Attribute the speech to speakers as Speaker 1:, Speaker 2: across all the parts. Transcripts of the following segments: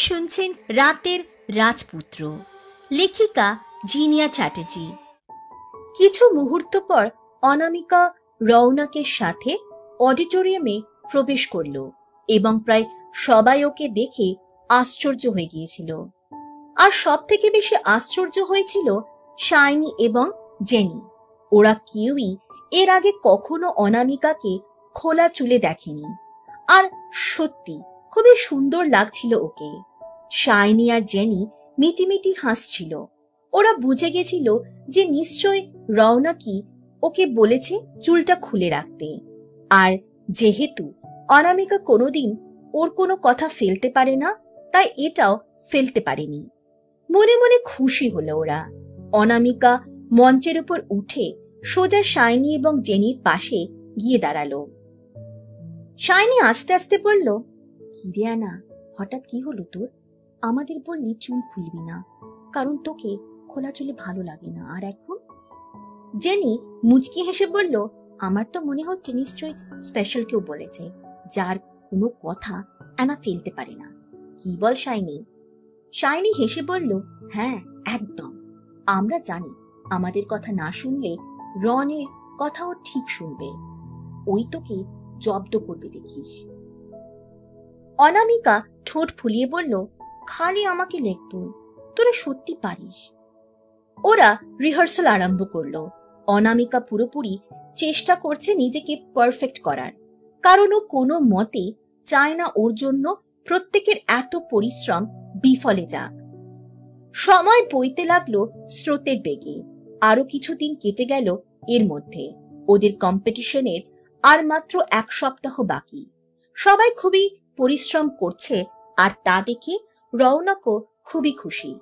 Speaker 1: শুনছেন রাতের রাজপুত্র, লেখিকা জিনিয়া চ্যাটার্জি। কিছু মুহূর্ত পর অনামিকা রৌনকের সাথে অডিটোরিয়ামে প্রবেশ করল এবং প্রায় সবাই ওকে দেখে আশ্চর্য হয়ে গিয়েছিল। আর সব থেকে বেশি আশ্চর্য হয়েছিল শাইনি এবং জেনি। ওরা কেউই এর আগে কখনো অনামিকাকে খোলা চুলে দেখেনি, আর সত্যি খুবই সুন্দর লাগছিল ওকে। শাইনি আর জেনি মিটিমিটি হাসছিল। ওরা বুঝে গেছিল যে নিশ্চয় রৌনকই ওকে বলেছে চুলটা খুলে রাখতে, আর যেহেতু অনামিকা কোনোদিন ওর কোনো কথা ফেলতে পারে না, তাই এটাও ফেলতে পারেনি। মনে মনে খুশি হলো ওরা। অনামিকা মঞ্চের উপর উঠে সোজা শাইনি এবং জেনির পাশে গিয়ে দাঁড়ালো। শাইনি আস্তে আস্তে বলল, কিরে আনা, হঠাৎ কি হলো তোর? আমাদের বললি চুল খুলবি না, কারণ তোকে খোলা চুলে ভালো লাগে না, আর এখন? জেনি মুচকি হেসে বলল, আমার তো মনে হচ্ছে নিশ্চয়ই স্পেশাল কেউ বলেছে, যার কোনো কথা আনা ফেলতে পারে না। কি বল শাইনি? শাইনি হেসে বলল, হ্যাঁ একদম। আমরা জানি আমাদের কথা না শুনলে রনের কথাও ঠিক শুনবে, ওই তোকে জব্দ করবে দেখিস। অনামিকা ঠোঁট ফুলিয়ে বলল, খালি আমাকে লেখবো, তোরা সত্যি পারিস। ওরা রিহার্সাল আরম্ভ করলো। অনামিকা পুরোপুরি চেষ্টা করছে নিজেকে পারফেক্ট করার, কারণ ও কোনো মতে চায় না ওর জন্য প্রত্যেকের এত পরিশ্রম বিফলে যাক। সময় বইতে লাগলো স্রোতের বেগে। আরো কিছুদিন কেটে গেল। এর মধ্যে ওদের কম্পিটিশনের আর মাত্র 1 সপ্তাহ বাকি। সবাই খুবই পরিশ্রম করছে, আর তা দেখে রৌনকও খুবই খুশি।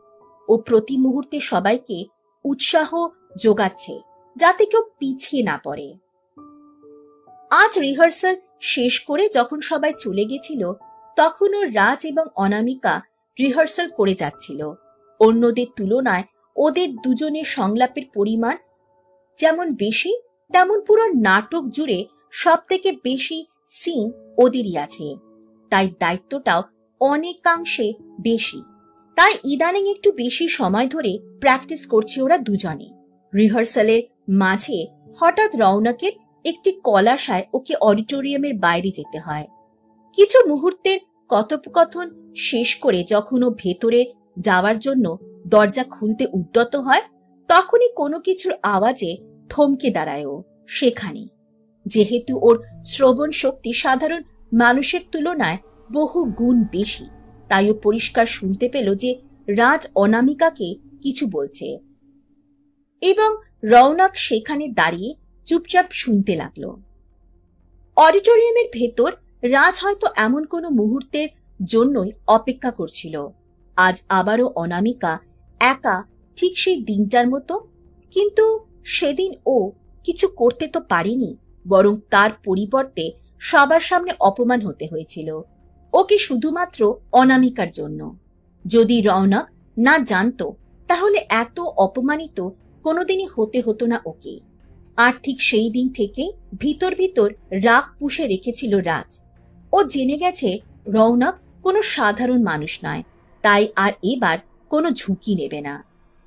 Speaker 1: ও প্রতি মুহূর্তে সবাইকে উৎসাহ যোগাচ্ছে যাতে কেউ পিছিয়ে না পড়ে। আজ রিহার্সাল শেষ করে যখন সবাই চলে গেছিল, তখনও রাজ এবং অনামিকা রিহার্সাল করে যাচ্ছিল। অন্যদের তুলনায় ওদের দুজনের সংলাপের পরিমাণ যেমন বেশি, তেমন পুরো নাটক জুড়ে সব থেকে বেশি সিন ওদেরই আছে, তাই দায়িত্বটাও অনেকাংশে বেশি। তাই ইদানিং একটু বেশি সময় ধরে প্র্যাকটিস করছে ওরা দুজনে। রিহার্সালের মাঝে হঠাৎ রৌনকের একটি কলাশায় ওকে অডিটোরিয়ামের বাইরে যেতে হয়। কিছু মুহূর্তের কথোপকথন শেষ করে যখন ও ভেতরে যাওয়ার জন্য দরজা খুলতে উদ্যত হয়, তখনই কোনো কিছুর আওয়াজে থমকে দাঁড়ায় ও সেখানে। যেহেতু ওর শ্রবণ শক্তি সাধারণ মানুষের তুলনায় বহু গুণ বেশি, তাই ও পরিষ্কার শুনতে পেল যে রাজ অনামিকাকে কিছু বলছে, এবং রৌনক সেখানে দাঁড়িয়ে চুপচাপ শুনতে লাগলো। অডিটোরিয়ামের ভেতর রাজ হয়তো এমন কোনো মুহূর্তের জন্যই অপেক্ষা করছিল। আজ আবারও অনামিকা একা, ঠিক সেই দিনটার মতো। কিন্তু সেদিন ও কিছু করতে তো পারেনি, বরং তার পরিবর্তে সবার সামনে অপমান হতে হয়েছিল। ওকে শুধুমাত্র অনামিকার জন্য। যদি রৌনক না জানতো, তাহলে এত অপমানিত কোনোদিনই হতে হতো না ওকে। আর ঠিক সেই দিন থেকে ভিতর ভিতর রাগ পুষে রেখেছিল রাজ। ও জেনে গেছে রৌনক কোনো সাধারণ মানুষ নয়, তাই আর এবার কোনো ঝুঁকি নেবে না।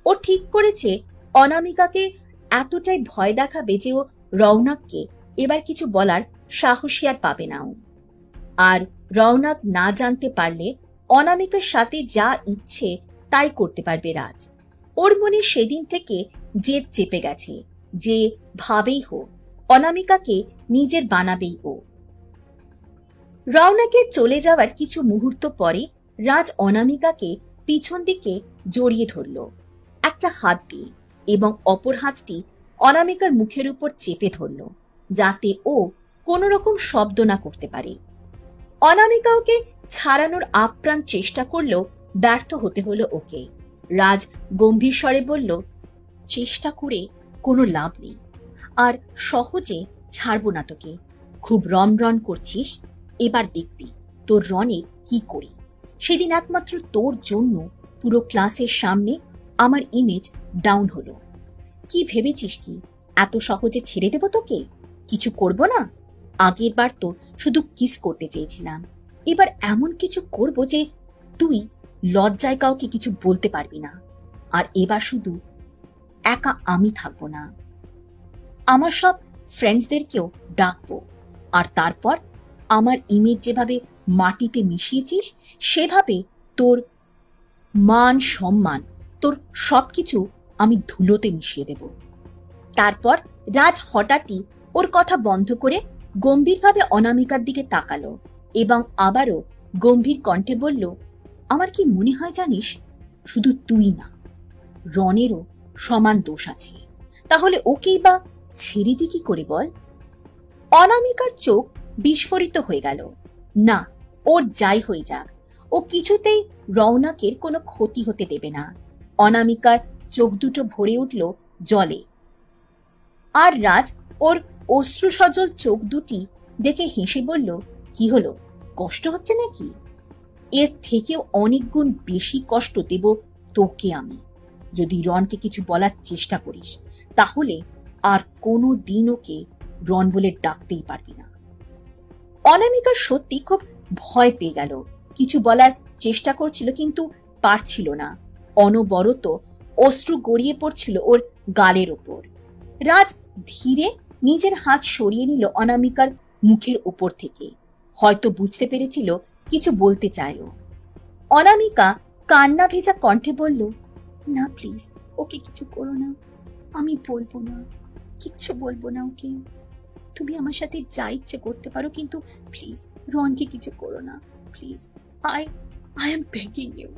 Speaker 1: ও ঠিক করেছে অনামিকাকে এতটাই ভয় দেখাবে যে ও রৌনককে এবার কিছু বলার সাহসী আর পাবে না। আর রৌনক না জানতে পারলে অনামিকার সাথে যা ইচ্ছে তাই করতে পারবে রাজ। ওর মনে সেদিন থেকে জেদ চেপে গেছে যে ভাবেই হোক অনামিকাকে নিজের বানাবেই ও। রৌনকের চলে যাওয়ার কিছু মুহূর্ত পরে রাজ অনামিকাকে পিছন দিকে জড়িয়ে ধরল একটা হাত দিয়ে, এবং অপর হাতটি অনামিকার মুখের উপর চেপে ধরল যাতে ও কোনো রকম শব্দ না করতে পারে। অনামিকা ওকে ছাড়ানোর আপ্রাণ চেষ্টা করলেও ব্যর্থ হতে হলো ওকে। রাজ গম্ভীর স্বরে বলল, চেষ্টা করে কোনো লাভ নেই, আর সহজে ছাড়বো না তোকে। খুব রন করছিস, এবার দেখবি তোর রনে কি করি। সেদিন একমাত্র তোর জন্য পুরো ক্লাসের সামনে আমার ইমেজ ডাউন হলো। কি ভেবেছিস কি এত সহজে ছেড়ে দেব তোকে? কিছু করব না? আগের বার তো শুধু কিস করতে চেয়েছিলাম, এবার এমন কিছু করব যে তুই লজ্জায় কাউকে কিছু বলতে পারবি না। আর এবার শুধু একা আমি থাকবো না, আমার সব ফ্রেন্ডসদেরকেও ডাকবো। আর তারপর আমার ইমেজ যেভাবে মাটিতে মিশিয়েছিস সেভাবে তোর মান সম্মান, তোর সবকিছু আমি ধুলোতে মিশিয়ে দেব। তারপর রাজ হঠাৎই ওর কথা বন্ধ করে গম্ভীরভাবে অনামিকার দিকে তাকালো এবং আবারও গম্ভীর কণ্ঠে বলল, আমার কি মনে হয় জানিস, শুধু তুই না, রনেরও সমান দোষ আছে। তাহলে ওকেই বা ছেড়ে দি কি করে বল? অনামিকার চোখ বিস্ফোরিত হয়ে গেল। না, ওর যাই হয়ে যাক, ও কিছুতেই রৌনকের কোনো ক্ষতি হতে দেবে না। অনামিকার চোখ দুটো ভরে উঠল জলে। আর রাজ ওর অশ্রুসজল চোখ দুটি দেখে হেসে বলল, কি হলো, কষ্ট হচ্ছে নাকি? এর থেকেও অনেক গুণ বেশি কষ্ট দেব তোকে আমি যদি রনকে কিছু বলার চেষ্টা করিস। তাহলে আর কোনো দিন ওকে রন বলে ডাকতেই পারবি না। অনামিকা সত্যি খুব ভয় পেয়ে গেল। কিছু বলার চেষ্টা করছিল কিন্তু পারছিল না। অনবরত অশ্রু গড়িয়ে পড়ছিল ওর গালের ওপর। রাজ ধীরে নিজের হাত সরিয়ে নিল অনামিকার মুখের ওপর থেকে। হয়তো বুঝতে পেরেছিল কিছু বলতে চাইল। অনামিকা কান্না ভেজা কণ্ঠে বলল, না প্লিজ, ওকে কিছু করো না, আমি বলবো না, কিচ্ছু বলবো না ওকে। তুমি আমার সাথে যা ইচ্ছে করতে পারো, কিন্তু প্লিজ রনকে কিছু করো না, please, I am begging you.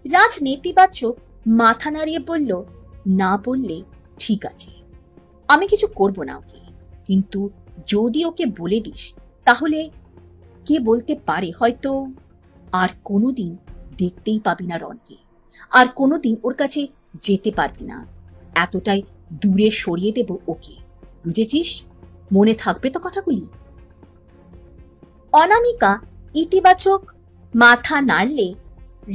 Speaker 1: Raj নেতিবাচক মাথা নাড়িয়ে বলল, না বললে ঠিক আছে, আমি কিছু করব না ওকে, কিন্তু যদি ওকে বলে দিস তাহলে কে বলতে পারে হয়তো আর কোনোদিন দেখতেই পাবি না রনকে, আর কোনোদিন ওর কাছে যেতে পারবি না। এতটাই দূরে সরিয়ে দেব ওকে, বুঝেছিস? মনে থাকবে তো কথাগুলি? অনামিকা ইতিবাচক মাথা নাড়লে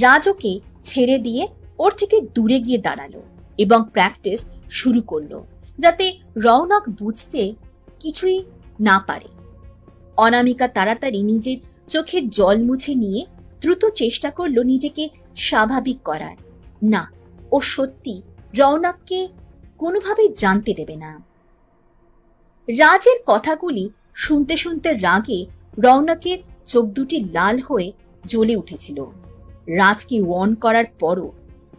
Speaker 1: রাজ ওকে ছেড়ে দিয়ে ওর থেকে দূরে গিয়ে দাঁড়ালো এবং প্র্যাকটিস শুরু করলো, যাতে রৌনক বুঝতে কিছুই না পারে। অনামিকা তাড়াতাড়ি নিজের চোখের জল মুছে নিয়ে দ্রুত চেষ্টা করলো নিজেকে স্বাভাবিক করার। না, ও সত্যি রৌনককে কোনোভাবেই জানতে দেবে না। রাজের কথাগুলি শুনতে শুনতে রাগে রৌনকের চোখ দুটি লাল হয়ে জ্বলে উঠেছিল। রাজকে ওয়ার্ন করার পরও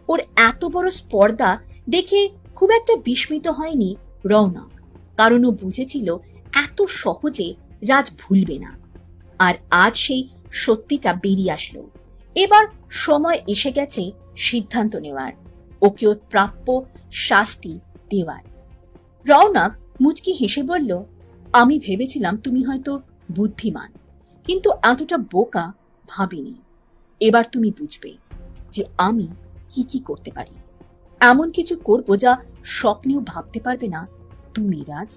Speaker 1: ওর এত বড় স্পর্ধা দেখে খুব একটা বিস্মিত হয়নি রৌনক, কারণ ও বুঝেছিল এত সহজে রাজ ভুলবে না। আর আজ সেই সত্যিটা বেরিয়ে আসলো। এবার সময় এসে গেছে সিদ্ধান্ত নেওয়ার, ওকে ওর প্রাপ্য শাস্তি দেওয়ার। রৌনক মুচকি হেসে বলল, আমি ভেবেছিলাম তুমি হয়তো বুদ্ধিমান, কিন্তু এতটা বোকা ভাবিনি। এবার তুমি বুঝবে যে আমি কি কি করতে পারি। এমন কিছু করব যা স্বপ্নেও ভাবতে পারবে না তুমি, রাজ।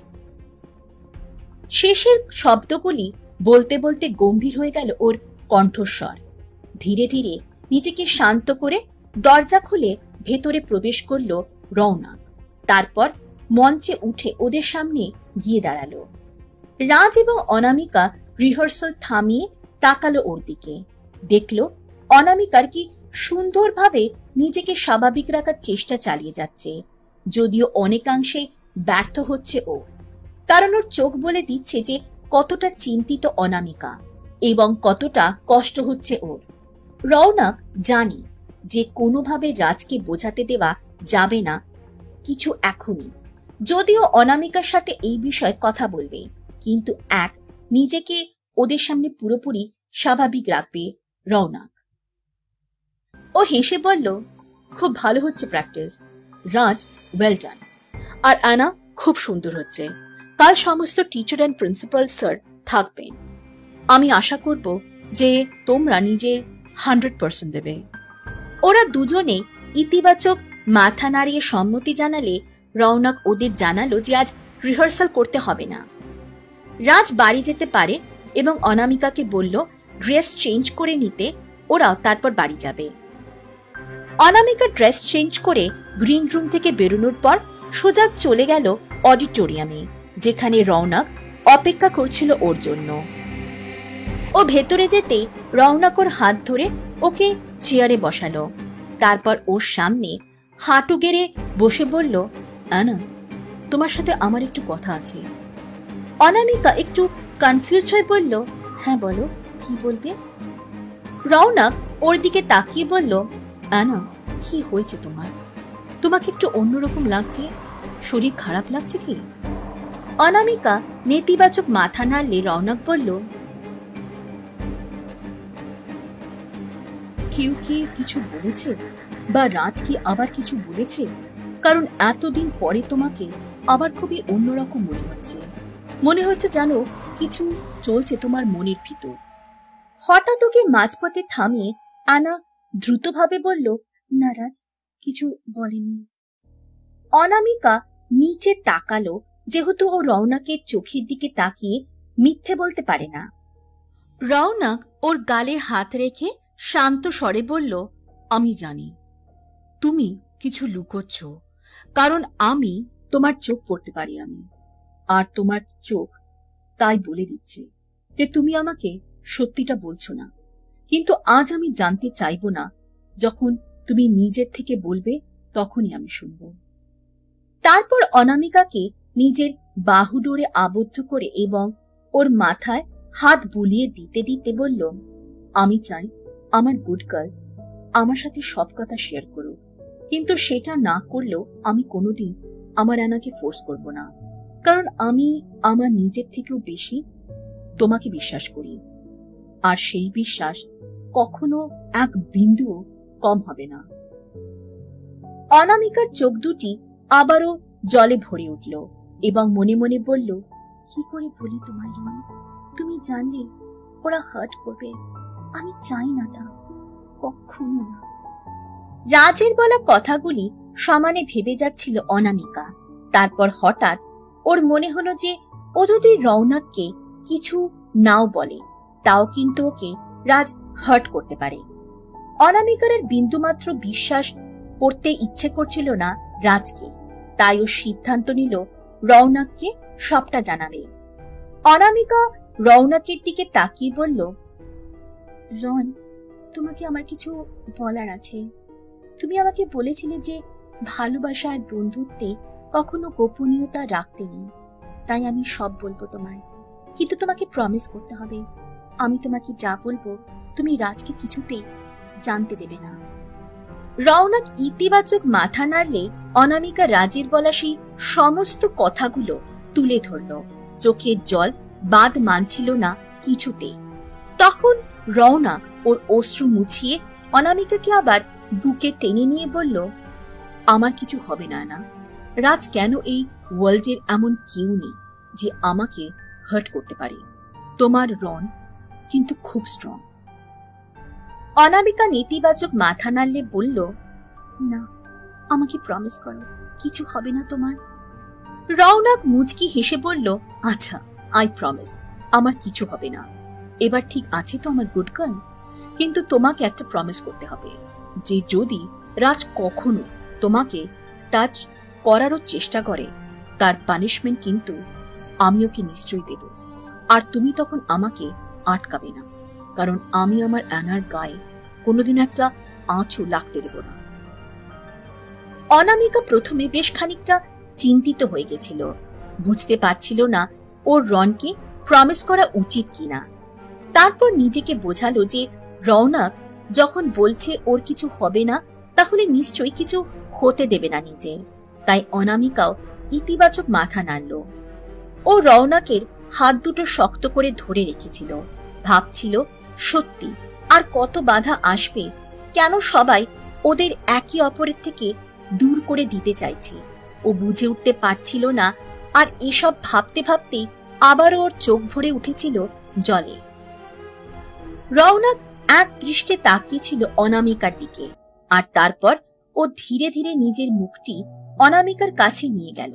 Speaker 1: শেষের শব্দগুলি বলতে বলতে গম্ভীর হয়ে গেল ওর কণ্ঠস্বর। ধীরে ধীরে নিজেকে শান্ত করে দরজা খুলে ভেতরে প্রবেশ করল রৌনক। তারপর মঞ্চে উঠে ওদের সামনে গিয়ে দাঁড়ালো। রাজ এবং অনামিকা রিহার্সাল থামিয়ে তাকালো ওর দিকে। দেখলো অনামিকার কি সুন্দরভাবে নিজেকে স্বাভাবিক রাখার চেষ্টা চালিয়ে যাচ্ছে, যদিও অনেকাংশে ব্যর্থ হচ্ছে ও, কারণ ওর চোখ বলে দিচ্ছে যে কতটা চিন্তিত অনামিকা এবং কতটা কষ্ট হচ্ছে ওর। রৌনক জানি যে কোনোভাবে রাজকে বোঝাতে দেওয়া যাবে না কিছু এখনই, যদিও অনামিকার সাথে এই বিষয়ে কথা বলবে, কিন্তু নিজেকে ওদের সামনে পুরোপুরি স্বাভাবিক রাখবে রৌনক। ও হেসে বলল, খুব ভালো হচ্ছে প্র্যাকটিস রাজ, ওয়েল ডান। আর আনা, খুব সুন্দর হচ্ছে। কাল সমস্ত টিচার অ্যান্ড প্রিন্সিপাল স্যার থাকবেন। আমি আশা করব যে তোমরা নিজে 100% দেবে। ওরা দুজনে ইতিবাচক মাথা নাড়িয়ে সম্মতি জানালে রৌনক ওদের জানালো যে আজ রিহার্সাল করতে হবে না। রাজ বাড়ি যেতে পারে এবং অনামিকাকে বলল ড্রেস চেঞ্জ করে নিতে, ওরাও তারপর বাড়ি যাবে। অনামিকা ড্রেস চেঞ্জ করে গ্রিন রুম থেকে বেরোনোর পর সোজা চলে গেল অডিটোরিয়ামে, যেখানে রৌনক অপেক্ষা করছিল ওর জন্য। ও ভেতরে যেতে রৌনক ওর হাত ধরে ওকে চেয়ারে বসালো। তারপর ওর সামনে হাঁটু গেড়ে বসে বলল, আনা, তোমার সাথে আমার একটু কথা আছে। অনামিকা একটু কনফিউজড হয়ে বলল, হ্যাঁ বলো, কি বলবে? রৌনক ওর দিকে তাকিয়ে বলল, আনা, কি হয়েছে তোমার? তোমাকে একটু অন্যরকম লাগছে, শরীর খারাপ লাগছে কি? অনামিকা নেতিবাচক মাথা নাড়লে রৌনক বলল, কেউ কি কিছু বলেছে, বা রাজ কি আবার কিছু বলেছে? কারণ এতদিন পরে তোমাকে আবার খুবই অন্যরকম মনে হচ্ছে জানো, কিছু চলছে তোমার মনের ভিতর। হঠাৎ ওকে মাঝপথে থামিয়ে আনা দ্রুতভাবে বলল, না রাজ, কিছু বলেনি। অনামিকা নিচে তাকালো, যেহেতু ও রৌনকের চোখের দিকে তাকিয়ে মিথ্যে বলতে পারে না। রৌনক ওর গালে হাত রেখে শান্ত স্বরে বলল, আমি জানি তুমি কিছু লুকোচ্ছ, কারণ আমি তোমার চোখ পড়তে পারি। আর তোমার চোখ তাই বলে দিচ্ছে যে তুমি আমাকে সত্যিটা বলছো না। কিন্তু আজ আমি জানতে চাইব না, যখন তুমি নিজের থেকে বলবে তখনই আমি শুনব। তারপর অনামিকাকে নিজের বাহুডোরে আবদ্ধ করে এবং ওর মাথায় হাত বুলিয়ে দিতে দিতে বলল, আমি চাই আমার গুড গার্ল আমার সাথে সব কথা শেয়ার করুক, কিন্তু সেটা না করলেও আমি কোনোদিন আমার আনাকে ফোর্স করব না, কারণ আমি আমার নিজের থেকেও বেশি তোমাকে বিশ্বাস করি, আর সেই বিশ্বাস কখনো এক বিন্দুও কম হবে না। অনামিকার চোখ দুটি আবারও জলে ভরে উঠল এবং মনে মনে বলল, কি করে বলি তোমায় রন, তুমি জানলে ওরা হার্ট করবে। আমি চাই না তা, কখনো না। রাজের বলা কথাগুলি সমানে ভেবে যাচ্ছিল অনামিকা। তারপর হঠাৎ ওর মনে হলো যে ও যদি রৌনককে কিছু নাও বলে, তাও কিন্তু ওকে রাজ হার্ট করতে পারে। অনামিকার বিন্দুমাত্র বিশ্বাস করতে ইচ্ছে করছিল না রাজকে, তাই ও সিদ্ধান্ত নিল রৌনককে সবটা জানাবে। অনামিকা রৌনকের দিকে তাকিয়ে বলল, রন, তোমাকে আমার কিছু বলার আছে। তুমি আমাকে বলেছিলে যে ভালোবাসা আর বন্ধুত্বে কখনো গোপনীয়তা রাখতে নেই, তাই আমি সব বলবো তোমায়, কিন্তু তোমাকে প্রমিস করতে হবে আমি তোমাকে যা বলবো তুমি রাজকে কিছুতেই জানতে দেবে না। রৌনক ইতিবাচক মাথা নাড়লে অনামিকা রাজের বলা সেই সমস্ত কথাগুলো তুলে ধরল। চোখের জল বাদ মানছিল না কিছুতেই। তখন রৌনক ওর অশ্রু মুছিয়ে অনামিকাকে আবার বুকে টেনে নিয়ে বলল, আমার কিছু হবে না না, রাজ কেন এই ওয়ার্ল্ডের এমন কেউ নেই যে আমাকে হার্ট করতে পারে। তোমার রন কিন্তু খুব স্ট্রং। অনামিকা নেতিবাচক মাথা নাড়লে বলল, না, আমাকে প্রমিস করো কিছু হবে না তোমার। রৌনক মুচকি হেসে বলল, আচ্ছা, আই প্রমিস আমার কিছু হবে না। এবার ঠিক আছে তো আমার গুড গার্ল? কিন্তু তোমাকে একটা প্রমিস করতে হবে যে যদি রাজ কখনো তোমাকে টাচ করারও চেষ্টা করে, তার পানিশমেন্ট কিন্তু আমি ওকে নিশ্চয়ই দেব। আর তুমি তখন আমাকে আটকাবে না, কারণ আমি আমার অ্যানার গায়ে কোনোদিন একটা আঁচও লাগতে দেব না। অনামিকা প্রথমে বেশ খানিকটা চিন্তিত হয়ে গেছিল, বুঝতে পারছিল না ওর রনকে প্রমিস করা উচিত কিনা। তারপর নিজেকে বোঝালো যে রৌনক যখন বলছে ওর কিছু হবে না, তাহলে নিশ্চয়ই কিছু হতে দেবে না নিজে। তাই অনামিকাও ইতিবাচক মাথা নাড়ল। ও রৌনকের হাত দুটো শক্ত করে ধরে রেখেছিল, ভাবছিল সত্যি আর কত বাধা আসবে, কেন সবাই ওদের একে অপরের থেকে দূর করে দিতে চাইছে। ও বুঝে উঠতে পারছিল না, আর এসব ভাবতে ভাবতেই আবারও ওর চোখ ভরে উঠেছিল জলে। রৌনক এক দৃষ্টে তাকিয়েছিল অনামিকার দিকে, আর তারপর ও ধীরে ধীরে নিজের মুখটি অনামিকার কাছে নিয়ে গেল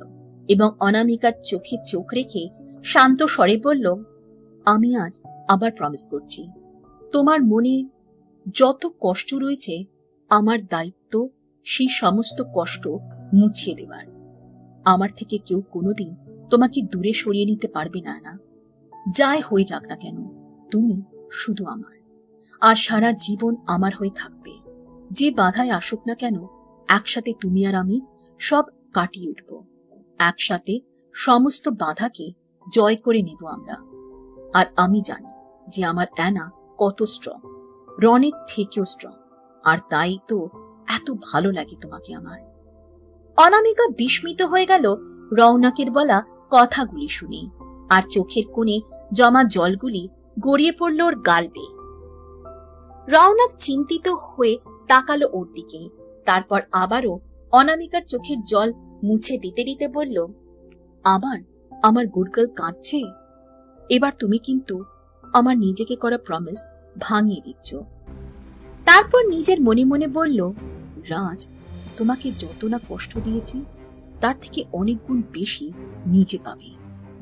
Speaker 1: এবং অনামিকার চোখে চোখ রেখে শান্ত স্বরে বলল, আমি আজ আবার প্রমিস করছি, তোমার মনে যত কষ্ট রয়েছে আমার দায়িত্ব সেই সমস্ত কষ্ট মুছিয়ে দেবার। আমার থেকে কেউ কোনোদিন তোমাকে দূরে সরিয়ে নিতে পারবে না, না যাই হয়ে যাক না কেন, তুমি শুধু আমার। আর সারা জীবন আমার হয়ে থাকবে। যে বাধায় আসুক না কেন, একসাথে তুমি আর আমি সব কাটিয়ে উঠব। একসাথে সমস্ত বাধাকে জয় করে নেব আমরা। আর আমি জানি যে আমার অ্যানা কত স্ট্রং, রনের থেকেও স্ট্রং। আর তাই তো এত ভালো লাগে তোমাকে আমার। অনামিকা বিস্মিত হয়ে গেল রৌনকের বলা কথাগুলি শুনে, আর চোখের কোণে জমা জলগুলি গড়িয়ে পড়ল ওর গাল বেয়ে। রৌনক চিন্তিত হয়ে তাকালো ওর দিকে, তারপর আবারও অনামিকার চোখের জল মুছে দিতে দিতে বলল, আবার আমার গুড গার্ল কাঁদছে। এবার তুমি কিন্তু আমার নিজেকে করা প্রমিস ভাঙিয়ে দিচ্ছ। তারপর নিজের মনে মনে বলল, রাজ, তোমাকে যত না কষ্ট দিয়েছি তার থেকে অনেক গুণ বেশি নিজে পাবে।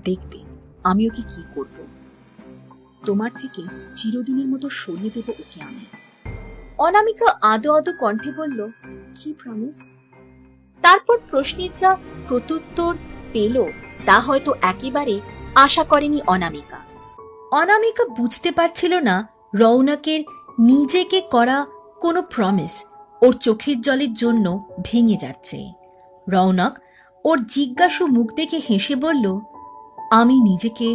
Speaker 1: দেখবে আমি ওকে কি করব। তোমার থেকে চিরদিনের মতো সরিয়ে দেব ওকে আমি। অনামিকা আদো আদো কণ্ঠে বলল, কি প্রমিস? তারপর প্রশ্নের যা প্রত্যুত্তর পেল তা হয়তো একেবারে আশা করেনি অনামিকা। অনামিকা বুঝতে পারছিল না রৌনকের নিজেকে করা কোনো প্রমিস ওর চোখের জলের জন্য ভেঙে যাচ্ছে। রৌনক ওর জিজ্ঞাসু মুখ দেখে হেসে বলল, আমি নিজেকে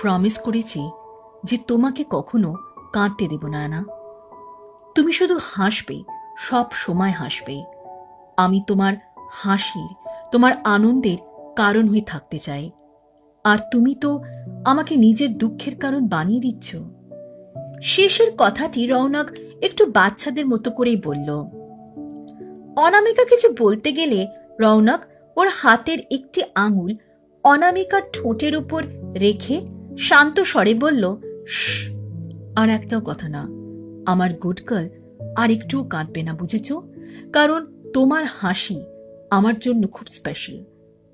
Speaker 1: প্রমিস করেছি যে তোমাকে কখনো কাঁদতে দেব না। না, তুমি শুধু হাসবে, সব সময় হাসবে। আমি তোমার হাসির, তোমার আনন্দের কারণ হয়ে থাকতে চাই। আর তুমি তো আমাকে নিজের দুঃখের কারণ বানিয়ে দিচ্ছ। শেষের কথাটি রৌনক একটু বাচ্চাদের মতো করেই বলল। অনামিকা কিছু বলতে গেলে রৌনক ওর হাতের একটি আঙুল অনামিকার ঠোঁটের উপর রেখে শান্ত স্বরে বলল, শশ, আর একটাও কথা না। আমার গুড গার্ল আর একটুও কাঁদবে না, বুঝেছ? কারণ তোমার হাসি আমার জন্য খুব স্পেশাল।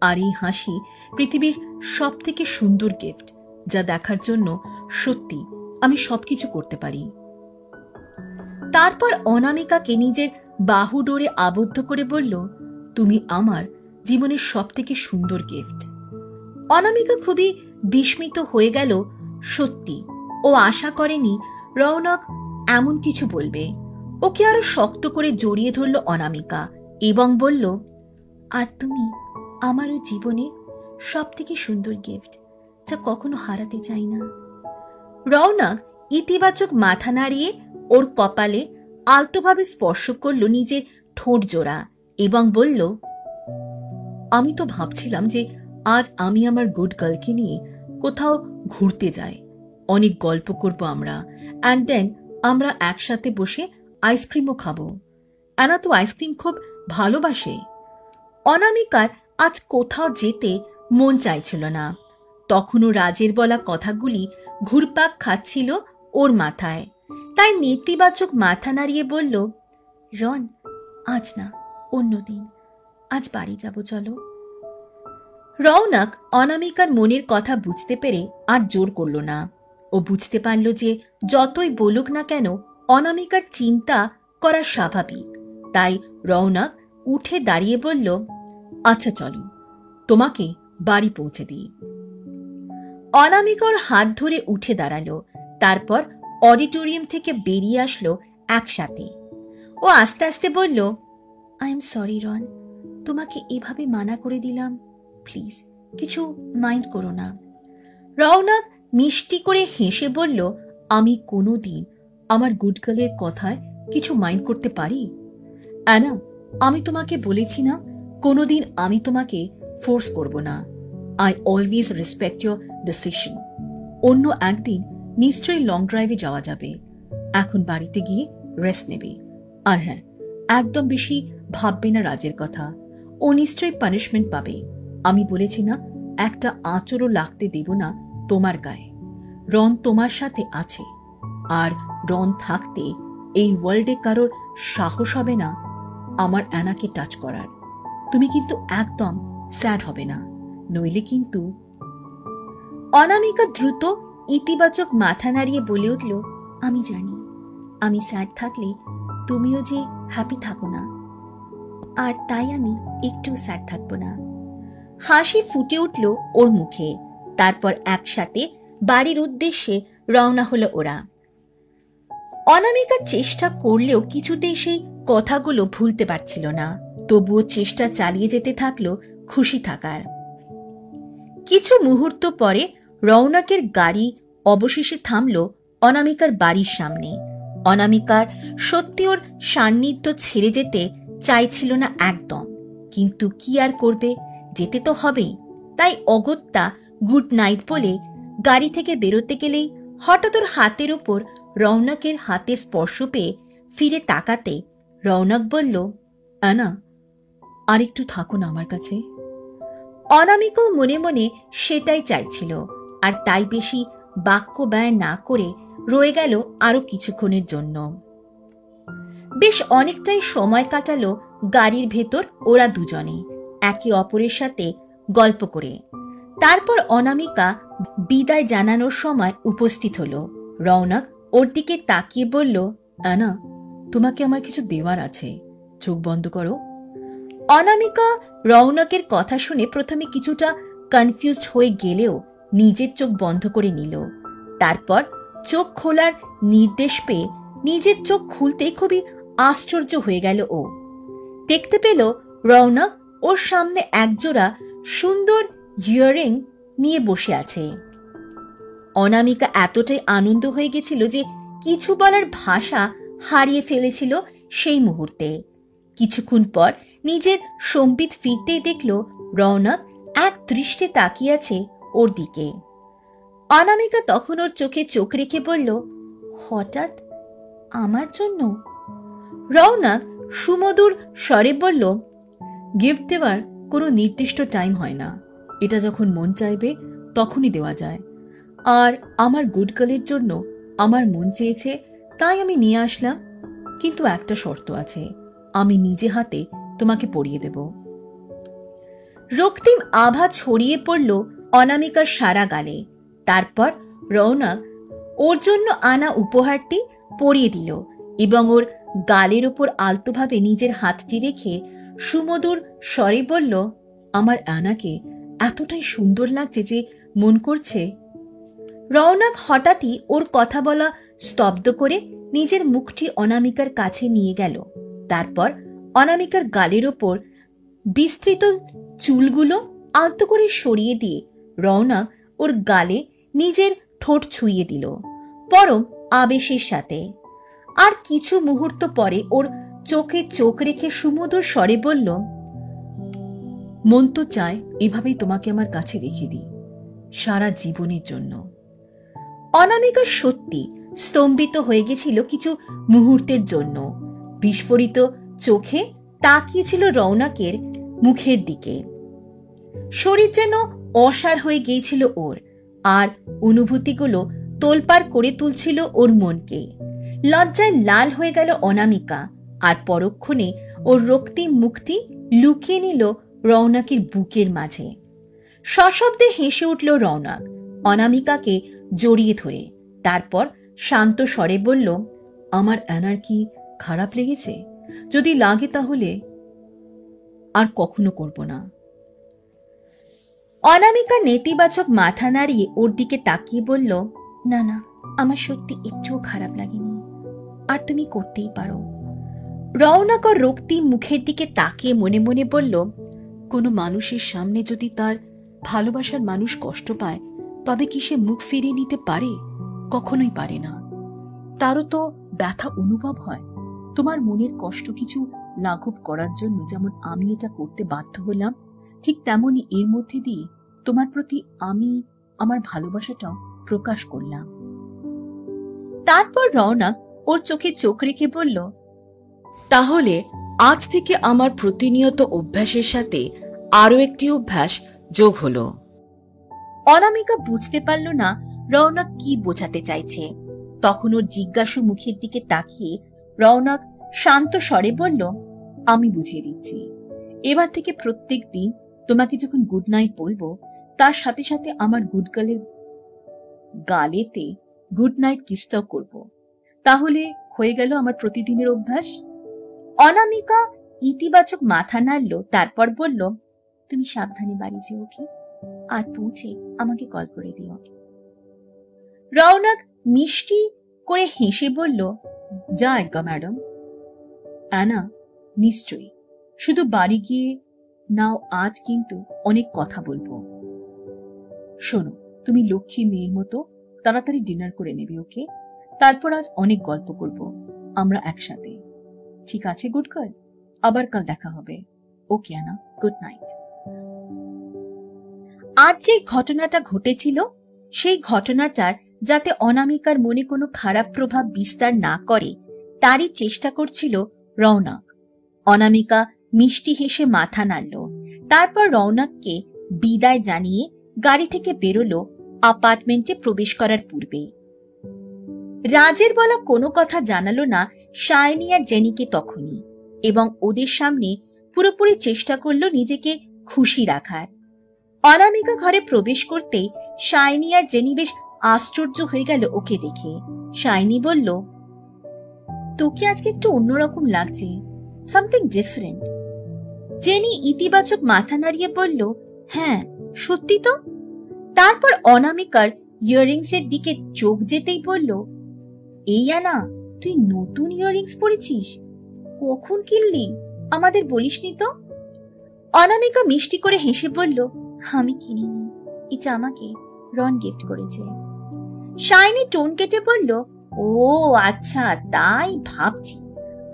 Speaker 1: আর এই হাসি পৃথিবীর সব থেকে সুন্দর গিফট, যা দেখার জন্য সত্যি আমি সবকিছু করতে পারি। তারপর অনামিকাকে নিজের বাহু ডোরে আবদ্ধ করে বলল, তুমি আমার জীবনের সব থেকে সুন্দর গিফট। অনামিকা খুবই বিস্মিত হয়ে গেল। সত্যি ও আশা করেনি রৌনক এমন কিছু বলবে। ওকে আরো শক্ত করে জড়িয়ে ধরল অনামিকা এবং বলল, আর তুমি আমারও জীবনে সব থেকে সুন্দর গিফট, যা কখনো হারাতে চাই না। রৌনক ইতিবাচক মাথা নাড়িয়ে ওর কপালে আলতোভাবে স্পর্শ করল নিজের ঠোঁট জোড়া এবং বলল, আমি তো ভাবছিলাম যে আজ আমি আমার গুড গার্লকে নিয়ে কোথাও ঘুরতে যাই, অনেক গল্প করব আমরা, অ্যান্ড দেন আমরা একসাথে বসে আইসক্রিমও খাবো। অ্যানা তো আইসক্রিম খুব ভালোবাসে। অনামিকার আজ কোথাও যেতে মন চাইছিল না। তখনও রাজের বলা কথাগুলি ঘুরপাক খাচ্ছিল ওর মাথায়। তাই নেতিবাচক মাথা নাড়িয়ে বলল, রন, আজ না, অন্যদিন, আজ বাড়ি যাব, চলো। রৌনক অনামিকার মনের কথা বুঝতে পেরে আর জোর করল না। ও বুঝতে পারল যে যতই বলুক না কেন অনামিকার চিন্তা করা স্বাভাবিক। তাই রৌনক উঠে দাঁড়িয়ে বলল, আচ্ছা চলো, তোমাকে বাড়ি পৌঁছে দিই। অনামিকার হাত ধরে উঠে দাঁড়ালো। তারপর অডিটোরিয়াম থেকে বেরিয়ে আসলো একসাথে। ও আস্তে আস্তে বলল, আই এম সরি রন, তোমাকে এভাবে মানা করে দিলাম। প্লিজ কিছু মাইন্ড করো না। রৌনক মিষ্টি করে হেসে বলল, আমি কোনো দিন আমার গুড গার্লের কথায় কিছু মাইন্ড করতে পারি? অ্যানা, আমি তোমাকে বলেছি না, কোনোদিন আমি তোমাকে ফোর্স করব না। I always respect your decision. অন্য একদিন নিশ্চয়ই লং ড্রাইভে যাওয়া যাবে। এখন বাড়িতে গিয়ে রেস্ট নেবে। আর হ্যাঁ, একদম বেশি ভাববে না রাজের কথা। ও নিশ্চয়ই পানিশমেন্ট পাবে। আমি বলেছি না, একটা আঁচড়ও লাগতে দেব না তোমার গায়ে। রন তোমার সাথে আছে, আর রন থাকতে এই ওয়ার্ল্ডে কারোর সাহস হবে না আমার অ্যানাকে টাচ করার। তুমি কিন্তু একদম স্যাড হবে না, নইলে কিন্তু। অনামিকা দ্রুত ইতিবাচক মাথা নাড়িয়ে বলে উঠল, আমি জানি, আমি স্যাড থাকলে তুমিও যে হ্যাপি থাকো না, আর তাই আমি একটু স্যাড থাকবো না। হাসি ফুটে উঠল ওর মুখে। তারপর একসাথে বাড়ির উদ্দেশ্যে রওনা হলো ওরা। অনামিকা চেষ্টা করলেও কিছুতেই সেই কথাগুলো ভুলতে পারছিল না। তবুও চেষ্টা চালিয়ে যেতে থাকলো খুশি থাকার। কিছু মুহূর্ত পরে রৌনকের গাড়ি অবশেষে থামল অনামিকার বাড়ির সামনে। অনামিকার সত্যি ওর সান্নিধ্য ছেড়ে যেতে চাইছিল না একদম, কিন্তু কি আর করবে, যেতে তো হবেই। তাই অগত্যা গুড নাইট বলে গাড়ি থেকে বেরোতে গেলেই হঠাৎ ওর হাতের ওপর রৌনকের হাতের স্পর্শ পেয়ে ফিরে তাকাতে রৌনক বলল, আনা, আর একটু থাকো না আমার কাছে। অনামিকাও মনে মনে সেটাই চাইছিল, আর তাই বেশি বাক্য ব্যয় না করে রয়ে গেল আরো কিছুক্ষণের জন্য। বেশ অনেকটাই সময় কাটালো গাড়ির ভেতর ওরা দুজনে একে অপরের সাথে গল্প করে। তারপর অনামিকা বিদায় জানানোর সময় উপস্থিত হলো। রৌনক ওর দিকে তাকিয়ে বলল, আনা, তোমাকে আমার কিছু দেওয়ার আছে, চোখ বন্ধ করো। অনামিকা রৌনকের কথা শুনে প্রথমে কিছুটা কনফিউজড হয়ে গেলেও নিজের চোখ বন্ধ করে নিল। তারপর চোখ খোলার নির্দেশ পেয়ে নিজের চোখ খুলতেই খুবই আশ্চর্য হয়ে গেল ও। দেখতে পেল রৌনক ওর সামনে একজোড়া সুন্দর ইয়াররিং নিয়ে বসে আছে। অনামিকা এতটাই আনন্দ হয়ে গেছিল যে কিছু বলার ভাষা হারিয়ে ফেলেছিল সেই মুহূর্তে। কিছুক্ষণ পর নিজের সম্বিত ফিরতেই দেখল রৌনক এক দৃষ্টে তাকিয়ে আছে ওর দিকে। অনামিকা তখন ওর চোখে চোখ রেখে বলল, হঠাৎ আমার জন্য? রৌনক সুমধুর স্বরে বলল, গিফট দেওয়ার কোনো নির্দিষ্ট টাইম হয় না, এটা যখন মন চাইবে তখনই দেওয়া যায়। আর আমার গুড গার্লের জন্য আমার মন চেয়েছে, তাই আমি নিয়ে আসলাম। কিন্তু একটা শর্ত আছে, আমি নিজে হাতে তোমাকে পরিয়ে দেব। রক্তিম আভা ছড়িয়ে পড়ল অনামিকার সারা গালে। তারপর রৌনক ওর জন্য আনা উপহারটি পরিয়ে দিল এবং ওর গালের ওপর আলতোভাবে নিজের হাতটি রেখে সুমধুর স্বরে বলল, আমার আনাকে এতটাই সুন্দর লাগছে যে মন করছে। রৌনক হঠাৎই ওর কথা বলা স্তব্ধ করে নিজের মুখটি অনামিকার কাছে নিয়ে গেল। তারপর অনামিকার গালের ওপর বিস্তৃত চুলগুলো আলতো করে সরিয়ে দিয়ে রৌনক ওর গালে নিজের ঠোঁট ছুঁয়ে দিল, পরম আবেশের সাথে। আর কিছু মুহূর্ত পরে ওর চোখে চোখ রেখে সুমধুর স্বরে বলল, মন তো চায় এভাবেই তোমাকে আমার কাছে রেখে দিই সারা জীবনের জন্য। অনামিকা সত্যি স্তম্ভিত হয়ে গেছিল কিছু মুহূর্তের জন্য। বিস্ফোরিত চোখে তাকিয়েছিল রৌনকের মুখের দিকে। শরীর যেন অসাড় হয়ে গিয়েছিল ওর, আর অনুভূতিগুলো তোলপাড় করে তুলছিল ওর মনকে। লজ্জায় লাল হয়ে গেল অনামিকা, আর পরক্ষণে ওর রক্তিম মুখটি লুকিয়ে নিল রৌনকের বুকের মাঝে। সশব্দে হেসে উঠল রৌনক অনামিকাকে জড়িয়ে ধরে। তারপর শান্ত স্বরে বলল, আমার অ্যানার কি খারাপ লেগেছে? যদি লাগে তাহলে আর কখনো করব না। অনামিকা নেতিবাচক মাথা নাড়িয়ে ওর দিকে তাকিয়ে বলল, না না, আমার সত্যি একটুও খারাপ লাগেনি, আর তুমি করতেই পারো। রৌনক ওর রক্তিম মুখের দিকে তাকিয়ে মনে মনে বলল, কোনো মানুষের সামনে যদি তার ভালোবাসার মানুষ কষ্ট পায়, তবে কি সে মুখ ফিরিয়ে নিতে পারে? কখনোই পারে না। তারও তো ব্যথা অনুভব হয়। তোমার মনের কষ্ট কিছু লাঘব করার জন্য যেমন আমি এটা করতে বাধ্য হলাম, ঠিক তেমনি এর মধ্যে দিয়ে তোমার প্রতি আমি আমার ভালোবাসাটাও প্রকাশ করলাম। তারপর রৌনক ওর চোখে চোখ রেখে বলল, তাহলে আজ থেকে আমার প্রতিনিয়ত অভ্যাসের সাথে আরো একটি অভ্যাস যোগ হলো। অনামিকা বুঝতে পারল না রৌনক কি বোঝাতে চাইছে। তখন ওর জিজ্ঞাসু মুখের দিকে তাকিয়ে রৌনক শান্ত স্বরে বলল, আমি বুঝিয়ে দিচ্ছি। এবার থেকে প্রত্যেক দিন তোমাকে যখন গুড নাইট বলবো, তার সাথে সাথে আমার গুড গার্লের গালেতে গুড নাইট কিসটাও করব। তাহলে হয়ে গেল আমার প্রতিদিনের অভ্যাস। অনামিকা ইতিবাচক মাথা নাড়ল, তারপর বলল, তুমি সাবধানে বাড়ি যেও, কি আর পৌঁছে আমাকে কল করে দিও। রৌনক মিষ্টি করে হেসে বলল, যা আজ্ঞা ম্যাডাম। অ্যানা, নিশ্চয়ই, শুধু বাড়ি গিয়ে নাও, আজ কিন্তু অনেক কথা বলবো। শোনো, তুমি লক্ষ্মী মেয়ের মতো তাড়াতাড়ি ডিনার করে নেবে, ওকে? তারপর আজ অনেক গল্প করব আমরা একসাথে, ঠিক আছে? গুড গার্ল, আবার কাল দেখা হবে। ওকে অ্যানা, গুড নাইট। আজ যে ঘটনাটা ঘটেছিল, সেই ঘটনাটার যাতে অনামিকার মনে কোনো খারাপ প্রভাব বিস্তার না করে তারই চেষ্টা করছিল রৌনক। অনামিকা মিষ্টি হেসে মাথা নাড়ল। তারপর রৌনককে বিদায় জানিয়ে গাড়ি থেকে বেরোলো অ্যাপার্টমেন্টে প্রবেশ করার পূর্বে। রাজের বলা কোনো কথা জানালো না শায়নি আর জেনিকে তখনই, এবং ওদের সামনে পুরোপুরি চেষ্টা করলো নিজেকে খুশি রাখার। অনামিকা ঘরে প্রবেশ করতেই শায়নি আর জেনি বেশ আশ্চর্য হয়ে গেল ওকে দেখে। শায়নি বলল, তোকে আজকে একটু অন্যরকম লাগছে, সামথিং ডিফারেন্ট। জেনি ইতিবাচক মাথা নাড়িয়ে বলল, হ্যাঁ সত্যি তো। তারপর অনামিকার ইয়াররিংস এর দিকে চোখ যেতেই বলল, এই আনা, তুই নতুন ইয়াররিংস পরেছিস? কখন কিনলি? আমাদের বলিসনি তো। অনামিকা মিষ্টি করে হেসে বলল, আমি কিনিনি, এটা আমাকে রন গিফট করেছে। শাইনি টোন কেটে বলল, ও আচ্ছা, তাই ভাবছি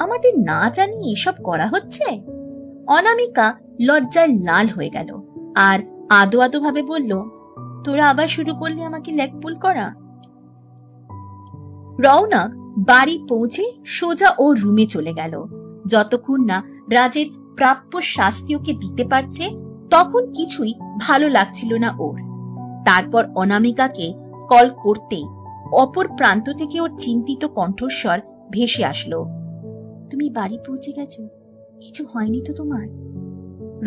Speaker 1: আমাদের না জানিয়ে এসব করা হচ্ছে। অনামিকা লজ্জায় লাল হয়ে গেল আর আদো আদো ভাবে বলল, তোরা আবার শুরু করলি আমাকে লেগ পুল করা। রৌনক বাড়ি পৌঁছে সোজা ও রুমে চলে গেল। যতক্ষণ না রাজের প্রাপ্য শাস্তি ওকে দিতে পারছে তখন কিছুই ভালো লাগছিল না ওর। তারপর অনামিকাকে কল করতেই অপর প্রান্ত থেকে ওর চিন্তিত কণ্ঠস্বর ভেসে আসলো, তুমি বাড়ি পৌঁছে গেছো? কিছু হয়নি তো তোমার?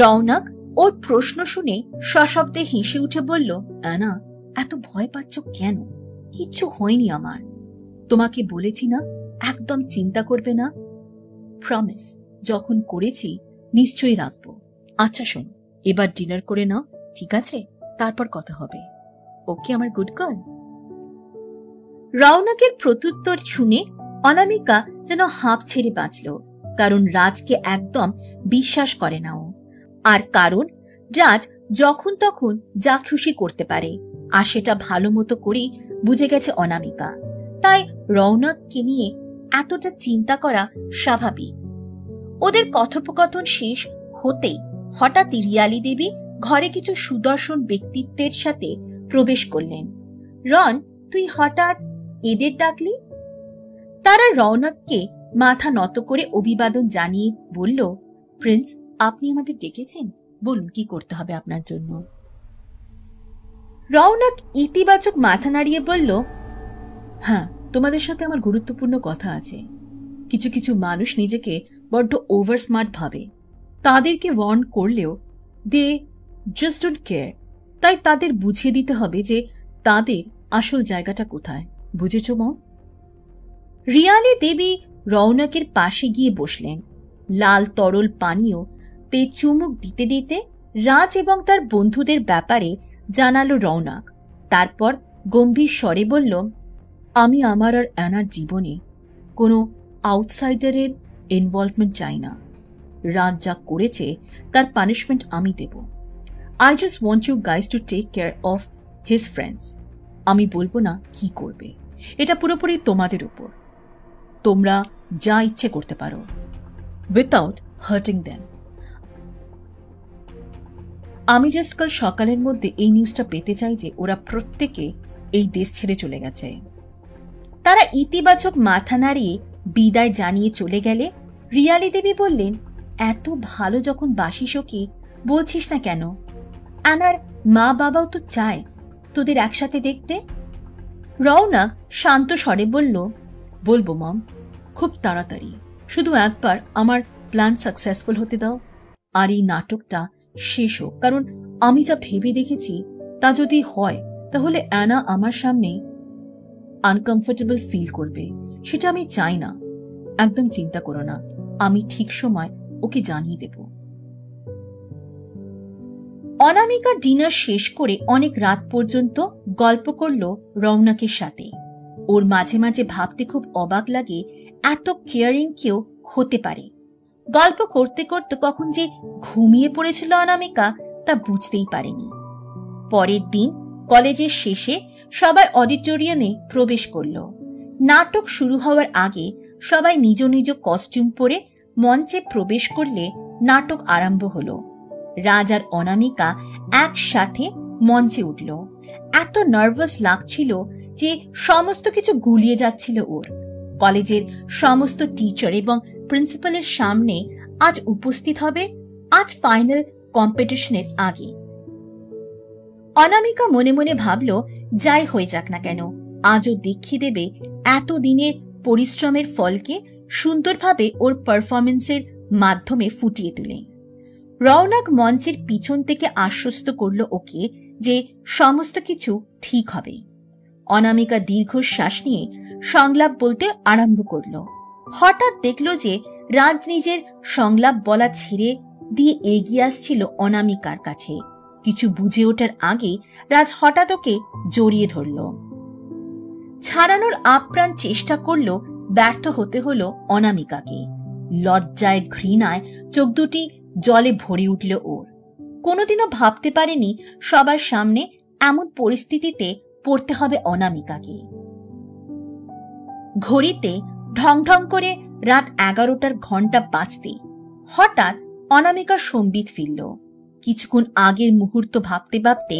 Speaker 1: রৌনক ওর প্রশ্ন শুনে সশব্দে হেসে উঠে বলল, অ্যানা, এত ভয় পাচ্ছ কেন? কিচ্ছু হয়নি আমার। তোমাকে বলেছি না একদম চিন্তা করবে না। প্রমিস, যখন করেছি নিশ্চয়ই রাখবো। আচ্ছা শোন, এবার ডিনার করে নাও, ঠিক আছে? তারপর কথা হবে, ওকে আমার গুড গার্ল? রৌনকের প্রত্যুত্তর শুনে অনামিকা যেন হাঁপ ছেড়ে বাঁচল, কারণ রাজকে একদম বিশ্বাস করে না ও। আর কারণ রাজ যখন তখন যা খুশি করতে পারে, আর সেটা ভালো মতো করেই বুঝে গেছে অনামিকা। তাই রৌনককে নিয়ে এতটা চিন্তা করা স্বাভাবিক। ওদের কথোপকথন শেষ হতেই হঠাৎ রিয়ালি দেবী ঘরে কিছু সুদর্শন ব্যক্তিত্বের সাথে প্রবেশ করলেন। রন, তুই হঠাৎ এদের ডাকলি? তারা রৌনককে মাথা নত করে অভিবাদন জানিয়ে বলল, প্রিন্স, আপনি আমাদের ডেকেছেন, বলুন কি করতে হবে আপনার জন্য। রৌনক ইতিবাচক মাথা নাড়িয়ে বলল, হ্যাঁ, তোমাদের সাথে আমার গুরুত্বপূর্ণ কথা আছে। কিছু কিছু মানুষ নিজেকে বড্ড ওভার স্মার্ট ভাবে, তাদেরকে ওয়ার্ন করলেও দে জাস্ট ডোন্ট কেয়ার। তাই তাদের বুঝিয়ে দিতে হবে যে তাদের আসল জায়গাটা কোথায়, বুঝেছ মম? রিয়ালি দেবী রৌনকের পাশে গিয়ে বসলেন। লাল তরল পানীয় তে চুমুক দিতে দিতে রাজ এবং তার বন্ধুদের ব্যাপারে জানালো রৌনক। তারপর গম্ভীর স্বরে বলল, আমি আমার আর অ্যানার জীবনে কোনো আউটসাইডারের ইনভলভমেন্ট চাই না। রাজ যা করেছে তার পানিশমেন্ট আমি দেব। I just want you guys to take care of his friends. আমি বলবো না কি করবে, এটা পুরোপুরি তোমাদের উপর। তোমরা যা ইচ্ছে করতে পারো উইথাউট হার্টিং দেম। আমি জাস্ট কাল সকালের মধ্যে এই নিউজটা পেতে চাই যে ওরা প্রত্যেকে এই দেশ ছেড়ে চলে গেছে। তারা ইতিবাচক মাথা নাড়িয়ে বিদায় জানিয়ে চলে গেলে রিয়ালি দেবী বললেন, এত ভালো যখন বাসিস ওকে, বলছিস না কেন? আনার মা বাবাও তো চায় তোদের একসাথে দেখতে। রৌনক শান্ত স্বরে বলল, বলবো মম, খুব তাড়াতাড়ি। শুধু একবার আমার প্ল্যান সাকসেসফুল হতে দাও, আর এই নাটকটা শেষ হোক। কারণ আমি যা ভেবে দেখেছি তা যদি হয় তাহলে অ্যানা আমার সামনে আনকমফোর্টেবল ফিল করবে, সেটা আমি চাই না। একদম চিন্তা করো না, আমি ঠিক সময় ওকে জানিয়ে দেব। অনামিকা ডিনার শেষ করে অনেক রাত পর্যন্ত গল্প করল রৌনকের সাথে। ওর মাঝে মাঝে ভাবতে খুব অবাক লাগে এত কেয়ারিং কেউ হতে পারে। গল্প করতে করতে কখন যে ঘুমিয়ে পড়েছিল অনামিকা তা বুঝতেই পারেনি। পরের দিন কলেজের শেষে সবাই অডিটোরিয়ামে প্রবেশ করল। নাটক শুরু হওয়ার আগে সবাই নিজ নিজ কস্টিউম পরে মঞ্চে প্রবেশ করলে নাটক আরম্ভ হলো। রাজ আর অনামিকা একসাথে মঞ্চে উঠল। এত নার্ভাস লাগছিল যে সমস্ত কিছু গুলিয়ে যাচ্ছিল ওর। কলেজের সমস্ত টিচার এবং প্রিন্সিপালের সামনে আজ উপস্থিত হবে, আজ ফাইনাল কম্পিটিশনের আগে। অনামিকা মনে মনে ভাবল, যাই হয়ে যাক না কেন, আজও দেখিয়ে দেবে এতদিনের পরিশ্রমের ফলকে সুন্দরভাবে ওর পারফরমেন্সের মাধ্যমে ফুটিয়ে তুলে। রওনাক মঞ্চের পিছন থেকে আশ্বস্ত করল ওকে যে সমস্ত কিছু ঠিক হবে। অনামিকা দীর্ঘশ্বাস নিয়ে সংলাপ বলতে আরম্ভ করল। হঠাৎ দেখল যে রাজ নিজের সংলাপ বলা ছেড়ে দিয়ে এগিয়ে আসছিল অনামিকার কাছে। কিছু বুঝে ওঠার আগেই রাজ হঠাৎ ওকে জড়িয়ে ধরল। ছাড়ানোর আপ্রাণ চেষ্টা করল, ব্যর্থ হতে হলো অনামিকাকে। লজ্জায় ঘৃণায় চোখ দুটি জলে ভরে উঠল ওর। কোনোদিনও ভাবতে পারেনি সবার সামনে এমন পরিস্থিতিতে পড়তে হবে অনামিকাকে। ঘড়িতে ঢং ঢং করে রাত 11টার ঘন্টা বাজতে হঠাৎ অনামিকার সম্বিত ফিরল। কিছুক্ষণ আগের মুহূর্ত ভাবতে ভাবতে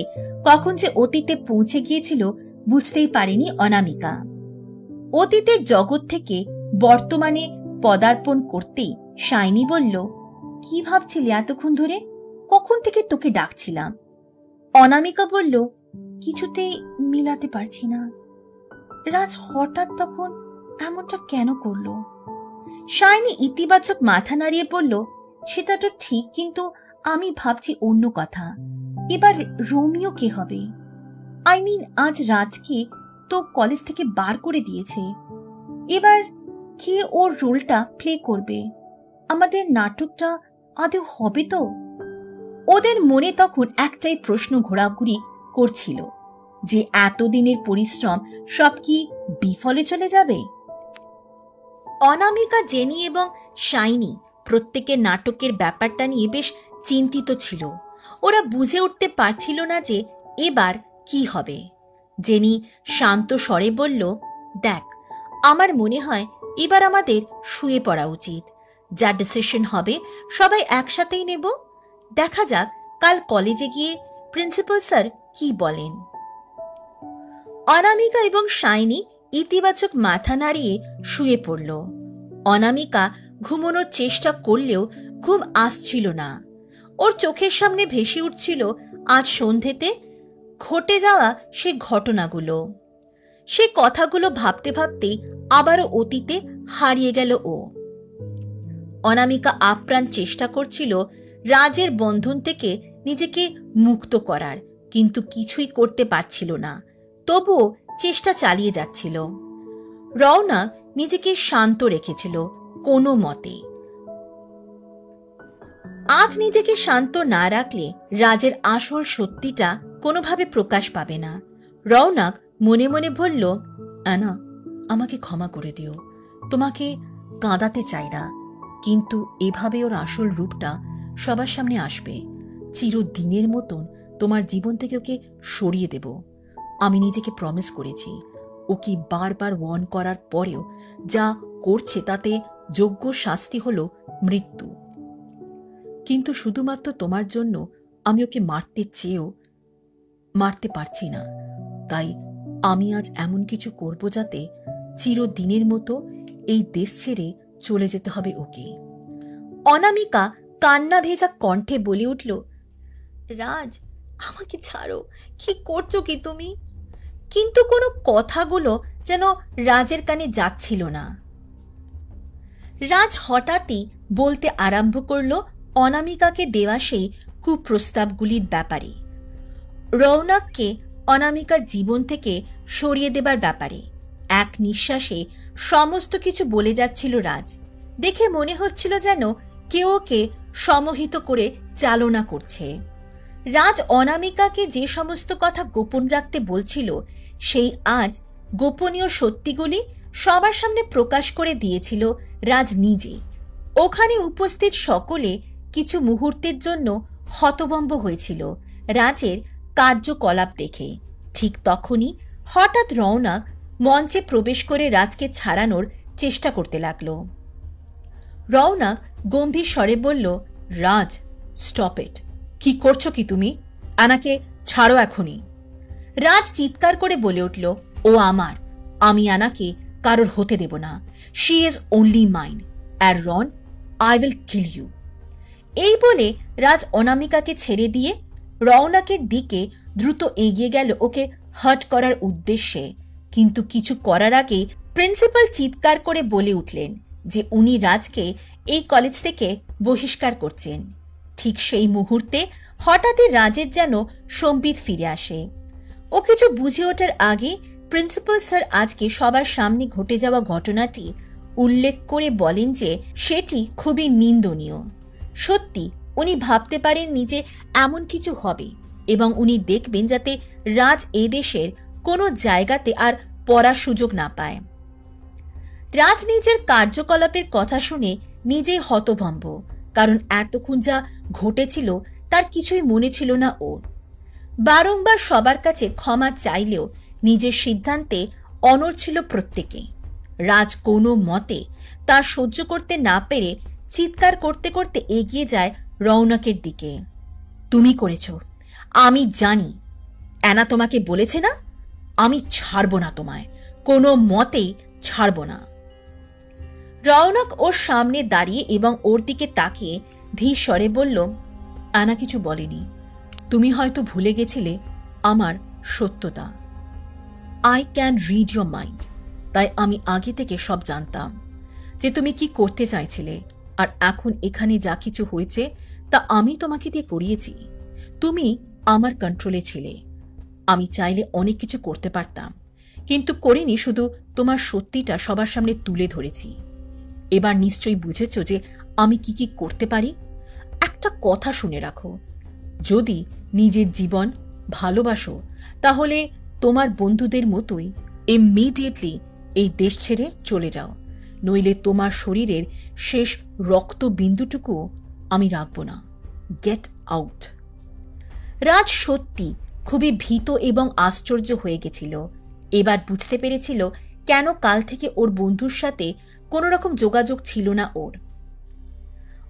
Speaker 1: কখন যে অতীতে পৌঁছে গিয়েছিল বুঝতেই পারেনি অনামিকা। অতীতের জগৎ থেকে বর্তমানে পদার্পণ করতেই শাইনি বলল, কি ভাবছিলি এতক্ষণ ধরে? কখন থেকে তোকে ডাকছিলাম। অনামিকা বলল, কিছুতেই মিলাতে পারছি না। রাজ হঠাৎ তখন এমনটা কেন করল? শাইনি ইতিবাচক মাথা নাড়িয়ে বলল, সেটা তো ঠিক, কিন্তু আমি ভাবছি অন্য কথা। এবার রোমিও কে হবে? আজ রাজকে তো কলেজ থেকে বার করে দিয়েছে। এবার কে ওর রোলটা প্লে করবে? আমাদের নাটকটা আদৌ হবে তো? ওদের মনে তখন একটাই প্রশ্ন ঘোরাঘুরি করছিল, যে এতদিনের পরিশ্রম সব কি বিফলে চলে যাবে? অনামিকা, জেনি এবং শাইনি প্রত্যেকের নাটকের ব্যাপারটা নিয়ে বেশ চিন্তিত ছিল। ওরা বুঝে উঠতে পারছিল না যে এবার কি হবে। জেনি শান্ত স্বরে বলল, দেখ, আমার মনে হয় এবার আমাদের শুয়ে পড়া উচিত। যা ডিসিশন হবে সবাই একসাথেই নেব। দেখা যাক কাল কলেজে গিয়ে প্রিন্সিপাল স্যার কি বলেন। অনামিকা এবং শাইনি ইতিবাচক মাথা নাড়িয়ে শুয়ে পড়ল। অনামিকা ঘুমানোর চেষ্টা করলেও ঘুম আসছিল না। ওর চোখের সামনে ভেসে উঠছিল আজ সন্ধ্যেতে ঘটে যাওয়া সে ঘটনাগুলো। সে কথাগুলো ভাবতে ভাবতেই আবারও অতীতে হারিয়ে গেল ও। অনামিকা আপ্রাণ চেষ্টা করছিল রাজের বন্ধন থেকে নিজেকে মুক্ত করার, কিন্তু কিছুই করতে পারছিল না। তবুও চেষ্টা চালিয়ে যাচ্ছিল। রওনা নিজেকে শান্ত রেখেছিল কোনো মতে। আজ নিজেকে শান্ত না রাখলে রাজের আসল সত্যিটা কোনোভাবে প্রকাশ পাবে না। রওনাক মনে মনে বলল, আনা, আমাকে ক্ষমা করে দিও। তোমাকে কাঁদাতে চাই না, কিন্তু এভাবে ওর আসল রূপটা সবার সামনে আসবে। চিরদিনের মতন তোমার জীবন থেকে ওকে সরিয়ে দেব। আমি নিজেকে প্রমিস করেছি। ওকে বারবার ওয়ার্ন করার পরেও যা করছে তাতে যোগ্য শাস্তি হলো মৃত্যু। কিন্তু শুধুমাত্র তোমার জন্য আমি ওকে মারতে চেয়েও মারতে পারছি না। তাই আমি আজ এমন কিছু করব যাতে চিরদিনের মতো এই দেশ ছেড়ে চলে যেতে হবে ওকে। অনামিকা কান্না ভেজা কণ্ঠে বলে উঠল, রাজ, আমাকে ছাড়ো। কি করছো কি তুমি? কিন্তু কোনো কথাগুলো যেন রাজের কানে যাচ্ছিল না। রাজ হঠাৎই বলতে আরম্ভ করল অনামিকাকে দেওয়া সেই কুপ্রস্তাবগুলির ব্যাপারে, রৌনককে অনামিকার জীবন থেকে সরিয়ে দেবার ব্যাপারে। এক নিঃশ্বাসে সমস্ত কিছু বলে যাচ্ছিল রাজ। দেখে মনে হচ্ছিল যেন কেউ ওকে সমহিত করে চালনা করছে। রাজ অনামিকাকে যে সমস্ত কথা গোপন রাখতে বলছিল সেই আজ গোপনীয় সত্যিগুলি সবার সামনে প্রকাশ করে দিয়েছিল রাজ নিজে। ওখানে উপস্থিত সকলে কিছু মুহূর্তের জন্য হতভম্ব হয়েছিল রাজের কার্যকলাপ দেখে। ঠিক তখনই হঠাৎ রওনক মঞ্চে প্রবেশ করে রাজকে ছাড়ানোর চেষ্টা করতে লাগল। রওনক গম্ভীর স্বরে বলল, রাজ, স্টপ ইট। কি করছো কি তুমি? আনাকে ছাড়ো এখনই। রাজ চিৎকার করে বলে উঠল, ও আমার, আমি আনাকে কারোর হতে দেব না। শি ইজ অনলি মাইন, আর Ron, I will kill you. এই বলে রাজ অনামিকাকে ছেড়ে দিয়ে রওনকের দিকে দ্রুত এগিয়ে গেল ওকে হার্ট করার উদ্দেশ্যে। কিন্তু কিছু করার আগে প্রিন্সিপাল চিৎকার করে বলে উঠলেন যে উনি রাজকে এই কলেজ থেকে বহিষ্কার করছেন। ঠিক সেই মুহূর্তে হঠাৎই রাজের যেন সম্বিত ফিরে আসে। ও কিছু বুঝে ওঠার আগে প্রিন্সিপাল স্যার আজকে সবার সামনে ঘটে যাওয়া ঘটনাটি উল্লেখ করে বলেন যে সেটি খুবই নিন্দনীয়। সত্যি উনি ভাবতে পারেননি যে এমন কিছু হবে, এবং উনি দেখবেন যাতে রাজ এদেশের কোনো জায়গাতে আর পড়ার সুযোগ না পায়। রাজ নিজের কার্যকলাপের কথা শুনে নিজেই হতভম্ব, কারণ এতক্ষণ যা ঘটেছিল তার কিছুই মনে ছিল না ওর। বারংবার সবার কাছে ক্ষমা চাইলেও নিজের সিদ্ধান্তে অনড় ছিল প্রত্যেকে। রাজ কোনো মতে তা সহ্য করতে না পেরে চিৎকার করতে করতে এগিয়ে যায় রওনকের দিকে। তুমি করেছ, আমি জানি। অ্যানা তোমাকে বলেছে না? আমি ছাড়ব না তোমায়, কোনো মতেই ছাড়ব না। রওনক ওর সামনে দাঁড়িয়ে এবং ওর দিকে তাকিয়ে ধীর স্বরে বলল, অ্যানা কিছু বলেনি। তুমি হয়তো ভুলে গেছিলে আমার সত্যতা। I can read your mind. তাই আমি আগে থেকে সব জানতাম যে তুমি কি করতে চাইছিলে, আর এখন এখানে যা কিছু হয়েছে তা আমি তোমাকে দিয়ে করিয়েছি। তুমি আমার কন্ট্রোলে ছিলে। আমি চাইলে অনেক কিছু করতে পারতাম, কিন্তু করিনি। শুধু তোমার সত্যিটা সবার সামনে তুলে ধরেছি। এবার নিশ্চয়ই বুঝেছ যে আমি কি কি করতে পারি। একটা কথা শুনে রাখো, যদি নিজের জীবন ভালোবাসো তাহলে তোমার বন্ধুদের মতোই ইমিডিয়েটলি এই দেশ ছেড়ে চলে যাও, নইলে তোমার শরীরের শেষ রক্ত বিন্দুটুকুও আমি রাখব না। Get out. রাজ সত্যি খুবই ভীত এবং আশ্চর্য হয়ে গেছিল। এবার বুঝতে পেরেছিল কেন কাল থেকে ওর বন্ধুর সাথে কোনো রকম যোগাযোগ ছিল না ওর।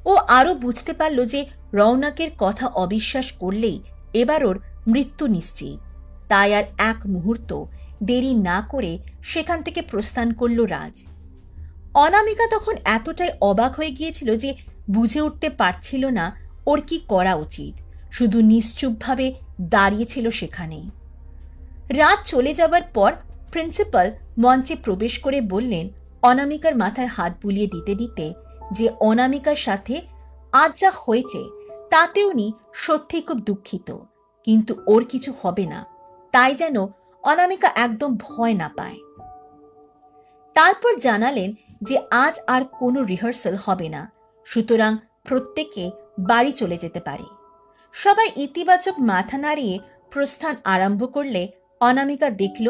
Speaker 1: ও আরো বুঝতে পারল যে রওনকের কথা অবিশ্বাস করলেই এবার ওর মৃত্যু নিশ্চিত। তাই আর এক মুহূর্ত দেরি না করে সেখান থেকে প্রস্থান করল রাজ। অনামিকা তখন এতটাই অবাক হয়ে গিয়েছিল যে বুঝে উঠতে পারছিল না ওর কি করা উচিত। শুধু নিশ্চুপভাবে দাঁড়িয়েছিল সেখানে। রাত চলে যাবার পর প্রিন্সিপাল মঞ্চে প্রবেশ করে বললেন, অনামিকার মাথায় হাত বুলিয়ে দিতে দিতে, যে অনামিকার সাথে আজ যা হয়েছে তাতে উনি সত্যিই খুব দুঃখিত, কিন্তু ওর কিছু হবে না, তাই যেন অনামিকা একদম ভয় না পায়। তারপর জানালেন যে আজ আর কোনো রিহার্সাল হবে না, সুতরাং প্রত্যেকে বাড়ি চলে যেতে পারে। সবাই ইতিবাচক মাথা নাড়িয়ে প্রস্থান আরম্ভ করলে অনামিকা দেখল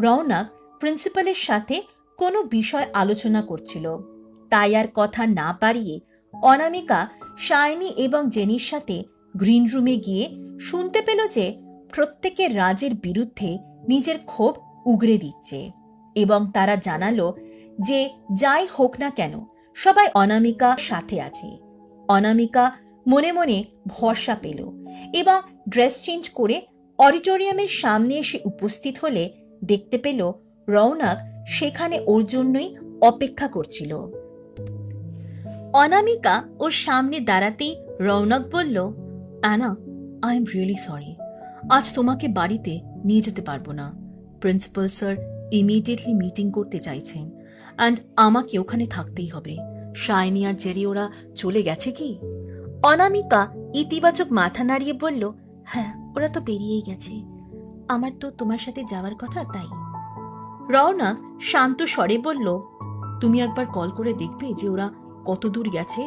Speaker 1: রওনক প্রিন্সিপালের সাথে কোনো বিষয় আলোচনা করছিল। তাই আর কথা না বাড়িয়ে অনামিকা শাইনি এবং জেনির সাথে গ্রিন রুমে গিয়ে শুনতে পেল যে প্রত্যেকে রাজের বিরুদ্ধে নিজের ক্ষোভ উগরে দিচ্ছে, এবং তারা জানালো যে যাই হোক না কেন সবাই অনামিকা সাথে আছে। অনামিকা মনে মনে ভরসা পেল এবং ড্রেস চেঞ্জ করে অডিটোরিয়ামের সামনে এসে উপস্থিত হলে দেখতে পেল রওনক সেখানে ওর জন্যই অপেক্ষা করছিল। অনামিকা ওর সামনে দাঁড়াতেই রওনক বলল, Anna, I am really sorry, আজ তোমাকে বাড়িতে নিয়ে যেতে পারবো না। প্রিন্সিপাল স্যার ইমিডিয়েটলি মিটিং করতে চাইছেন, অ্যান্ড আমাকে ওখানে থাকতেই হবে। শাইনি আর জেরি ওরা চলে গেছে কি? অনামিকা ইতিবাচক মাথা নাড়িয়ে বলল, হ্যাঁ, ওরা তো বেরিয়েই গেছে। আমার তো তোমার সাথে যাওয়ার কথা, তাই। রওনক শান্ত স্বরে বলল, তুমি একবার কল করে দেখবে যে ওরা কত দূর গেছে।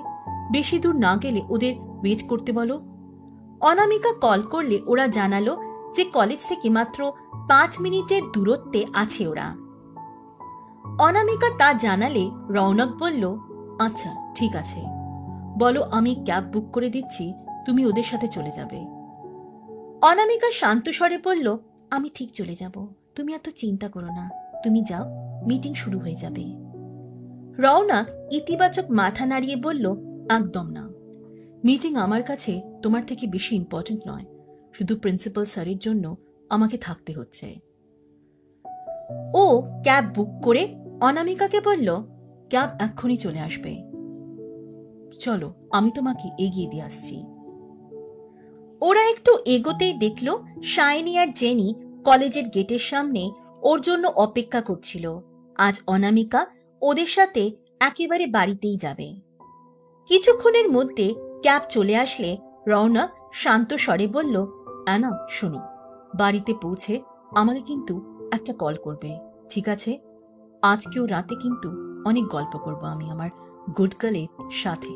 Speaker 1: বেশি দূর না গেলে ওদের ওয়েট করতে বলো। অনামিকা কল করলে ওরা জানালো যে কলেজ থেকে মাত্র 5 মিনিটের দূরত্বে আছে ওরা, অনামিকা তা জানালে রৌনক বলল, আচ্ছা ঠিক আছে, বলো আমি ক্যাব বুক করে দিচ্ছি, তুমি ওদের সাথে চলে যাবে। অনামিকা শান্ত স্বরে বলল, আমি ঠিক চলে যাব, তুমি এত চিন্তা করো না, তুমি যাও, মিটিং শুরু হয়ে যাবে। রৌনক ইতিবাচক মাথা নাড়িয়ে বলল, একদম না, মিটিং আমার কাছে তোমার থেকে বেশি ইম্পর্টেন্ট নয়, শুধু প্রিন্সিপাল স্যারের জন্য আমাকে থাকতে হচ্ছে। ও ক্যাব বুক করে অনামিকাকে বলল, ক্যাব এক্ষুনি চলে আসবে, চলো আমি তোমাকে এগিয়ে দিয়ে আসছি। ওরা একটু এগোতেই দেখল শাইনি আর জেনি কলেজের গেটের সামনে ওর জন্য অপেক্ষা করছিল। আজ অনামিকা ওদের সাথে একেবারে বাড়িতেই যাবে। কিছুক্ষণের মধ্যে ক্যাব চলে আসলে রৌনক শান্ত স্বরে বলল, অ্যানা শোনো, বাড়িতে পৌঁছে আমাকে কিন্তু একটা কল করবে, ঠিক আছে? আজকেও রাতে কিন্তু অনেক গল্প করব আমি আমার গুড গার্লের সাথে।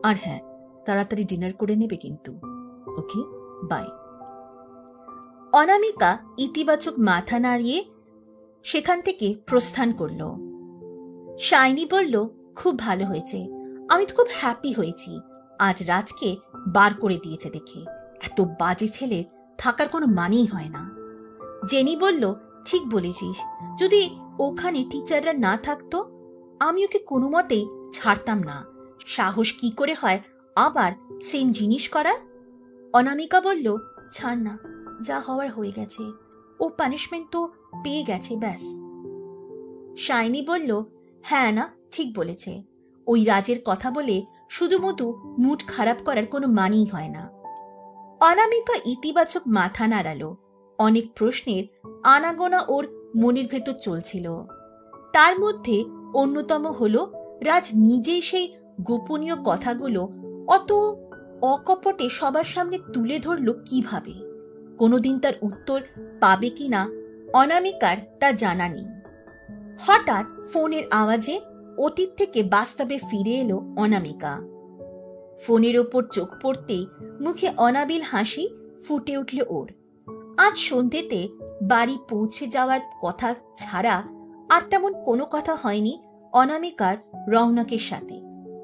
Speaker 1: আর হ্যাঁ, তাড়াতাড়ি ডিনার করে নেবে কিন্তু। ওকে, বাই। অনামিকা ইতিবাচক মাথা নাড়িয়ে সেখান থেকে প্রস্থান করল। শাইনি বলল, খুব ভালো হয়েছে, আমি তো খুব হ্যাপি হয়েছি, আজ রাজকে বার করে দিয়েছে দেখে, এত বাজে ছেলে থাকার কোনো মানেই হয় না। জেনি বলল, ঠিক বলেছিস, যদি ওখানে টিচাররা না থাকতো আমি ওকে কোনো মতেই ছাড়তাম না, সাহস কি করে হয় আবার সেম জিনিস করার। অনামিকা বলল, ছাড় না, যা হওয়ার হয়ে গেছে, ও পানিশমেন্ট তো পেয়ে গেছে, ব্যাস। শাইনি বলল, হ্যাঁ না, ঠিক বলেছে, ওই রাজের কথা বলে শুধুমুধু মুড খারাপ করার কোনো মানেই হয় না। অনামিকা ইতিবাচক মাথা নাড়ালো। অনেক প্রশ্নের আনাগোনা ওর মনের ভেতর চলছিল। তার মধ্যে অন্যতম হলো রাজ নিজেই সেই গোপনীয় কথাগুলো অত অকপটে সবার সামনে তুলে ধরল কিভাবে। কোনোদিন তার উত্তর পাবে কিনা অনামিকার তা জানা নেই। হঠাৎ ফোনের আওয়াজে অতীত থেকে বাস্তবে ফিরে এলো অনামিকা। ফোনের ওপর চোখ পড়তেই মুখে অনাবিল হাসি ফুটে উঠল ওর। আজ সন্ধ্যেতে বাড়ি পৌঁছে যাওয়ার কথা ছাড়া আর তেমন কোনো কথা হয়নি অনামিকার রৌনকের সাথে।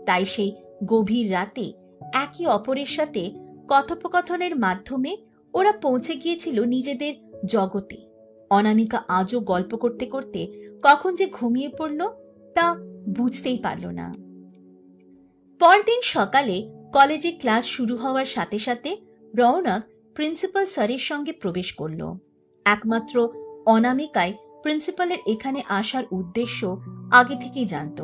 Speaker 1: তাই সেই গভীর রাতে একে অপরের সাথে কথোপকথনের মাধ্যমে ওরা পৌঁছে গিয়েছিল নিজেদের জগতে। অনামিকা আজও গল্প করতে করতে কখন যে ঘুমিয়ে পড়ল তা বুঝতেই পারল না। পরদিন সকালে কলেজে ক্লাস শুরু হওয়ার সাথে সাথে রৌনক প্রিন্সিপাল স্যারের সঙ্গে প্রবেশ করল। একমাত্র অনামিকাই প্রিন্সিপালের এখানে আসার উদ্দেশ্য আগে থেকেই জানত,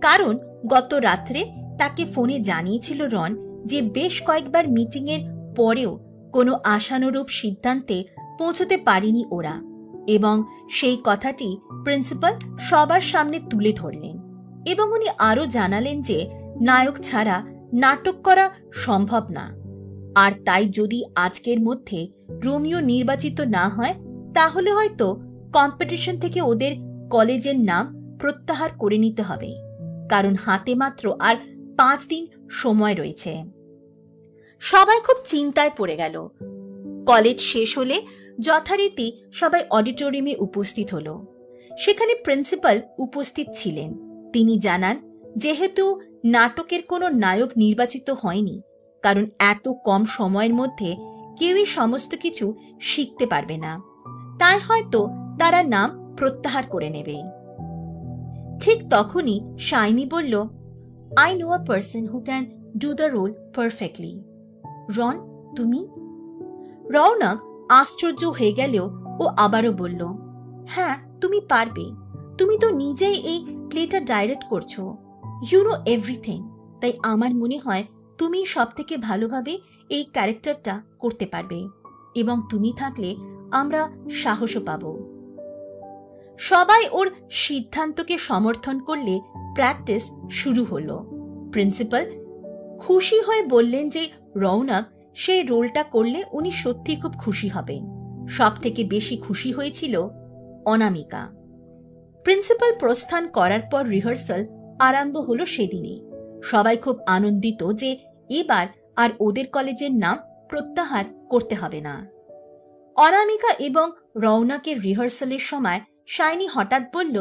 Speaker 1: কারণ গত রাত্রে তাকে ফোনে জানিয়েছিল রন যে বেশ কয়েকবার মিটিংয়ের পরেও কোনো আশানুরূপ সিদ্ধান্তে পৌঁছতে পারেনি ওরা, এবং সেই কথাটি প্রিন্সিপাল সবার সামনে তুলে ধরলেন। এবং উনি আরও জানালেন যে নায়ক ছাড়া নাটক করা সম্ভব না, আর তাই যদি আজকের মধ্যে রোমিও নির্বাচিত না হয় তাহলে হয়তো কম্পিটিশন থেকে ওদের কলেজের নাম প্রত্যাহার করে নিতে হবে, কারণ হাতে মাত্র আর 5 দিন সময় রয়েছে। সবাই খুব চিন্তায় পড়ে গেল। কলেজ শেষ হলে যথারীতি সবাই অডিটোরিয়ামে উপস্থিত হলো। সেখানে প্রিন্সিপাল উপস্থিত ছিলেন। তিনি জানান, যেহেতু নাটকের কোনো নায়ক নির্বাচিত হয়নি, কারণ এত কম সময়ের মধ্যে কেউই সমস্ত কিছু শিখতে পারবে না, তাই হয়তো তারা নাম প্রত্যাহার করে নেবে। ঠিক তখনই শাইনি বলল, I know a person who can do the role perfectly. Ron, তুমি? রৌনক আশ্চর্য হয়ে গেলেও ও আবারও বলল, হ্যাঁ তুমি পারবে, তুমি তো নিজেই এই প্লেটা ডাইরেক্ট করছো, ইউ নো এভরিথিং, তাই আমার মনে হয় তুমি সব থেকে ভালোভাবে এই ক্যারেক্টারটা করতে পারবে, এবং তুমি থাকলে আমরা সাহসও পাব। সবাই ওর সিদ্ধান্তকে সমর্থন করলে প্র্যাকটিস শুরু হলো। প্রিন্সিপাল খুশি হয়ে বললেন যে রৌনক সেই রোলটা করলে উনি সত্যি খুব খুশি হবেন। সব থেকে বেশি খুশি হয়েছিল অনামিকা। প্রিন্সিপাল প্রস্থান করার পর রিহার্সাল আরম্ভ হলো সেদিনে। সবাই খুব আনন্দিত যে এবার আর ওদের কলেজের নাম প্রত্যাহার করতে হবে না। অনামিকা এবং রৌনকের রিহার্সালের সময় শাইনি হঠাৎ বলল,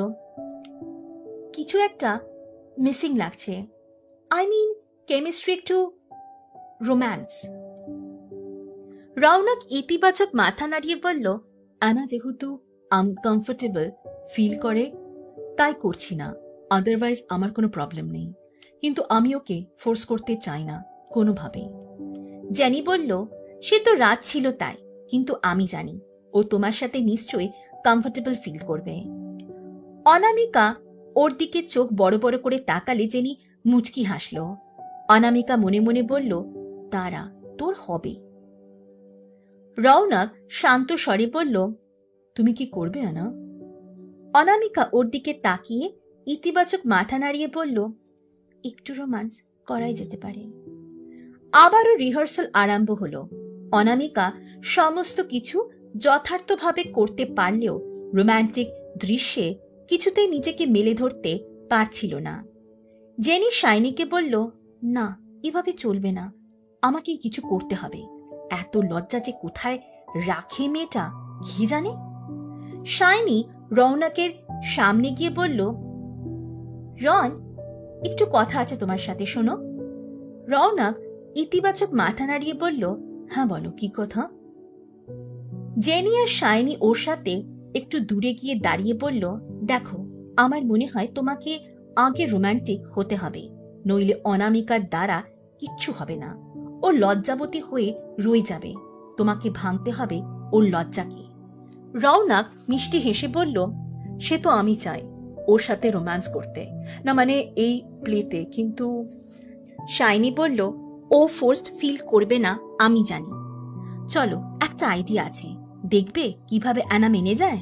Speaker 1: কিছু একটা মিসিং লাগছে। আই মিন কেমিস্ট্রি, একটু রোম্যান্স। রৌনক ইতিবাচক মাথা নাড়িয়ে বলল, আনা যেহেতু আনকমফোর্টেবল ফিল করে তাই করছি না, আদারওয়াইজ আমার কোনো প্রবলেম নেই, কিন্তু আমি ওকে ফোর্স করতে চাই না কোনোভাবেই। জেনি বলল, সে তো রাত ছিল তাই, কিন্তু আমি জানি ও তোমার সাথে নিশ্চয়ই কমফোর্টেবল ফিল করবে। অনামিকা ওর দিকে চোখ বড় বড় করে তাকালে জেনি মুচকি হাসল। অনামিকা মনে মনে বলল, তারা তোর হবে। রৌনক শান্ত স্বরে বলল, তুমি কি করবে আনা? অনামিকা ওর দিকে তাকিয়ে ইতিবাচক মাথা নাড়িয়ে বলল, একটু রোমান্স করাই যেতে পারে। আবারও রিহার্সাল আরম্ভ হলো। অনামিকা সমস্ত কিছু যথার্থভাবে করতে পারলেও রোম্যান্টিক দৃশ্যে কিছুতেই নিজেকে মেলে ধরতে পারছিল না। জেনি শাইনিকে বলল, না এভাবে চলবে না, আমাকেই কিছু করতে হবে। এত লজ্জা যে কোথায় রাখে মেয়েটা কি জানে। শাইনি রৌনকের সামনে গিয়ে বলল, রন, একটু কথা আছে তোমার সাথে, শোনো। রৌনক ইতিবাচক মাথা নাড়িয়ে বলল, হ্যাঁ বলো, কি কথা? জেনি আর শাইনি ওর সাথে একটু দূরে গিয়ে দাঁড়িয়ে বলল, দেখো, আমার মনে হয় তোমাকে আগে রোম্যান্টিক হতে হবে, নইলে অনামিকার দ্বারা কিচ্ছু হবে না। ও লজ্জাবতী হয়ে রয়ে যাবে, তোমাকে ভাঙতে হবে ওর লজ্জাকে। রৌনক মিষ্টি হেসে বলল, সে তো আমি চাই ওর সাথে রোম্যান্স করতে, না মানে এই প্লেতে, কিন্তু। শাইনি বলল, ও ফোর্সড ফিল করবে না আমি জানি। চলো, একটা আইডিয়া আছে, দেখবে কিভাবে অ্যানা মেনে যায়।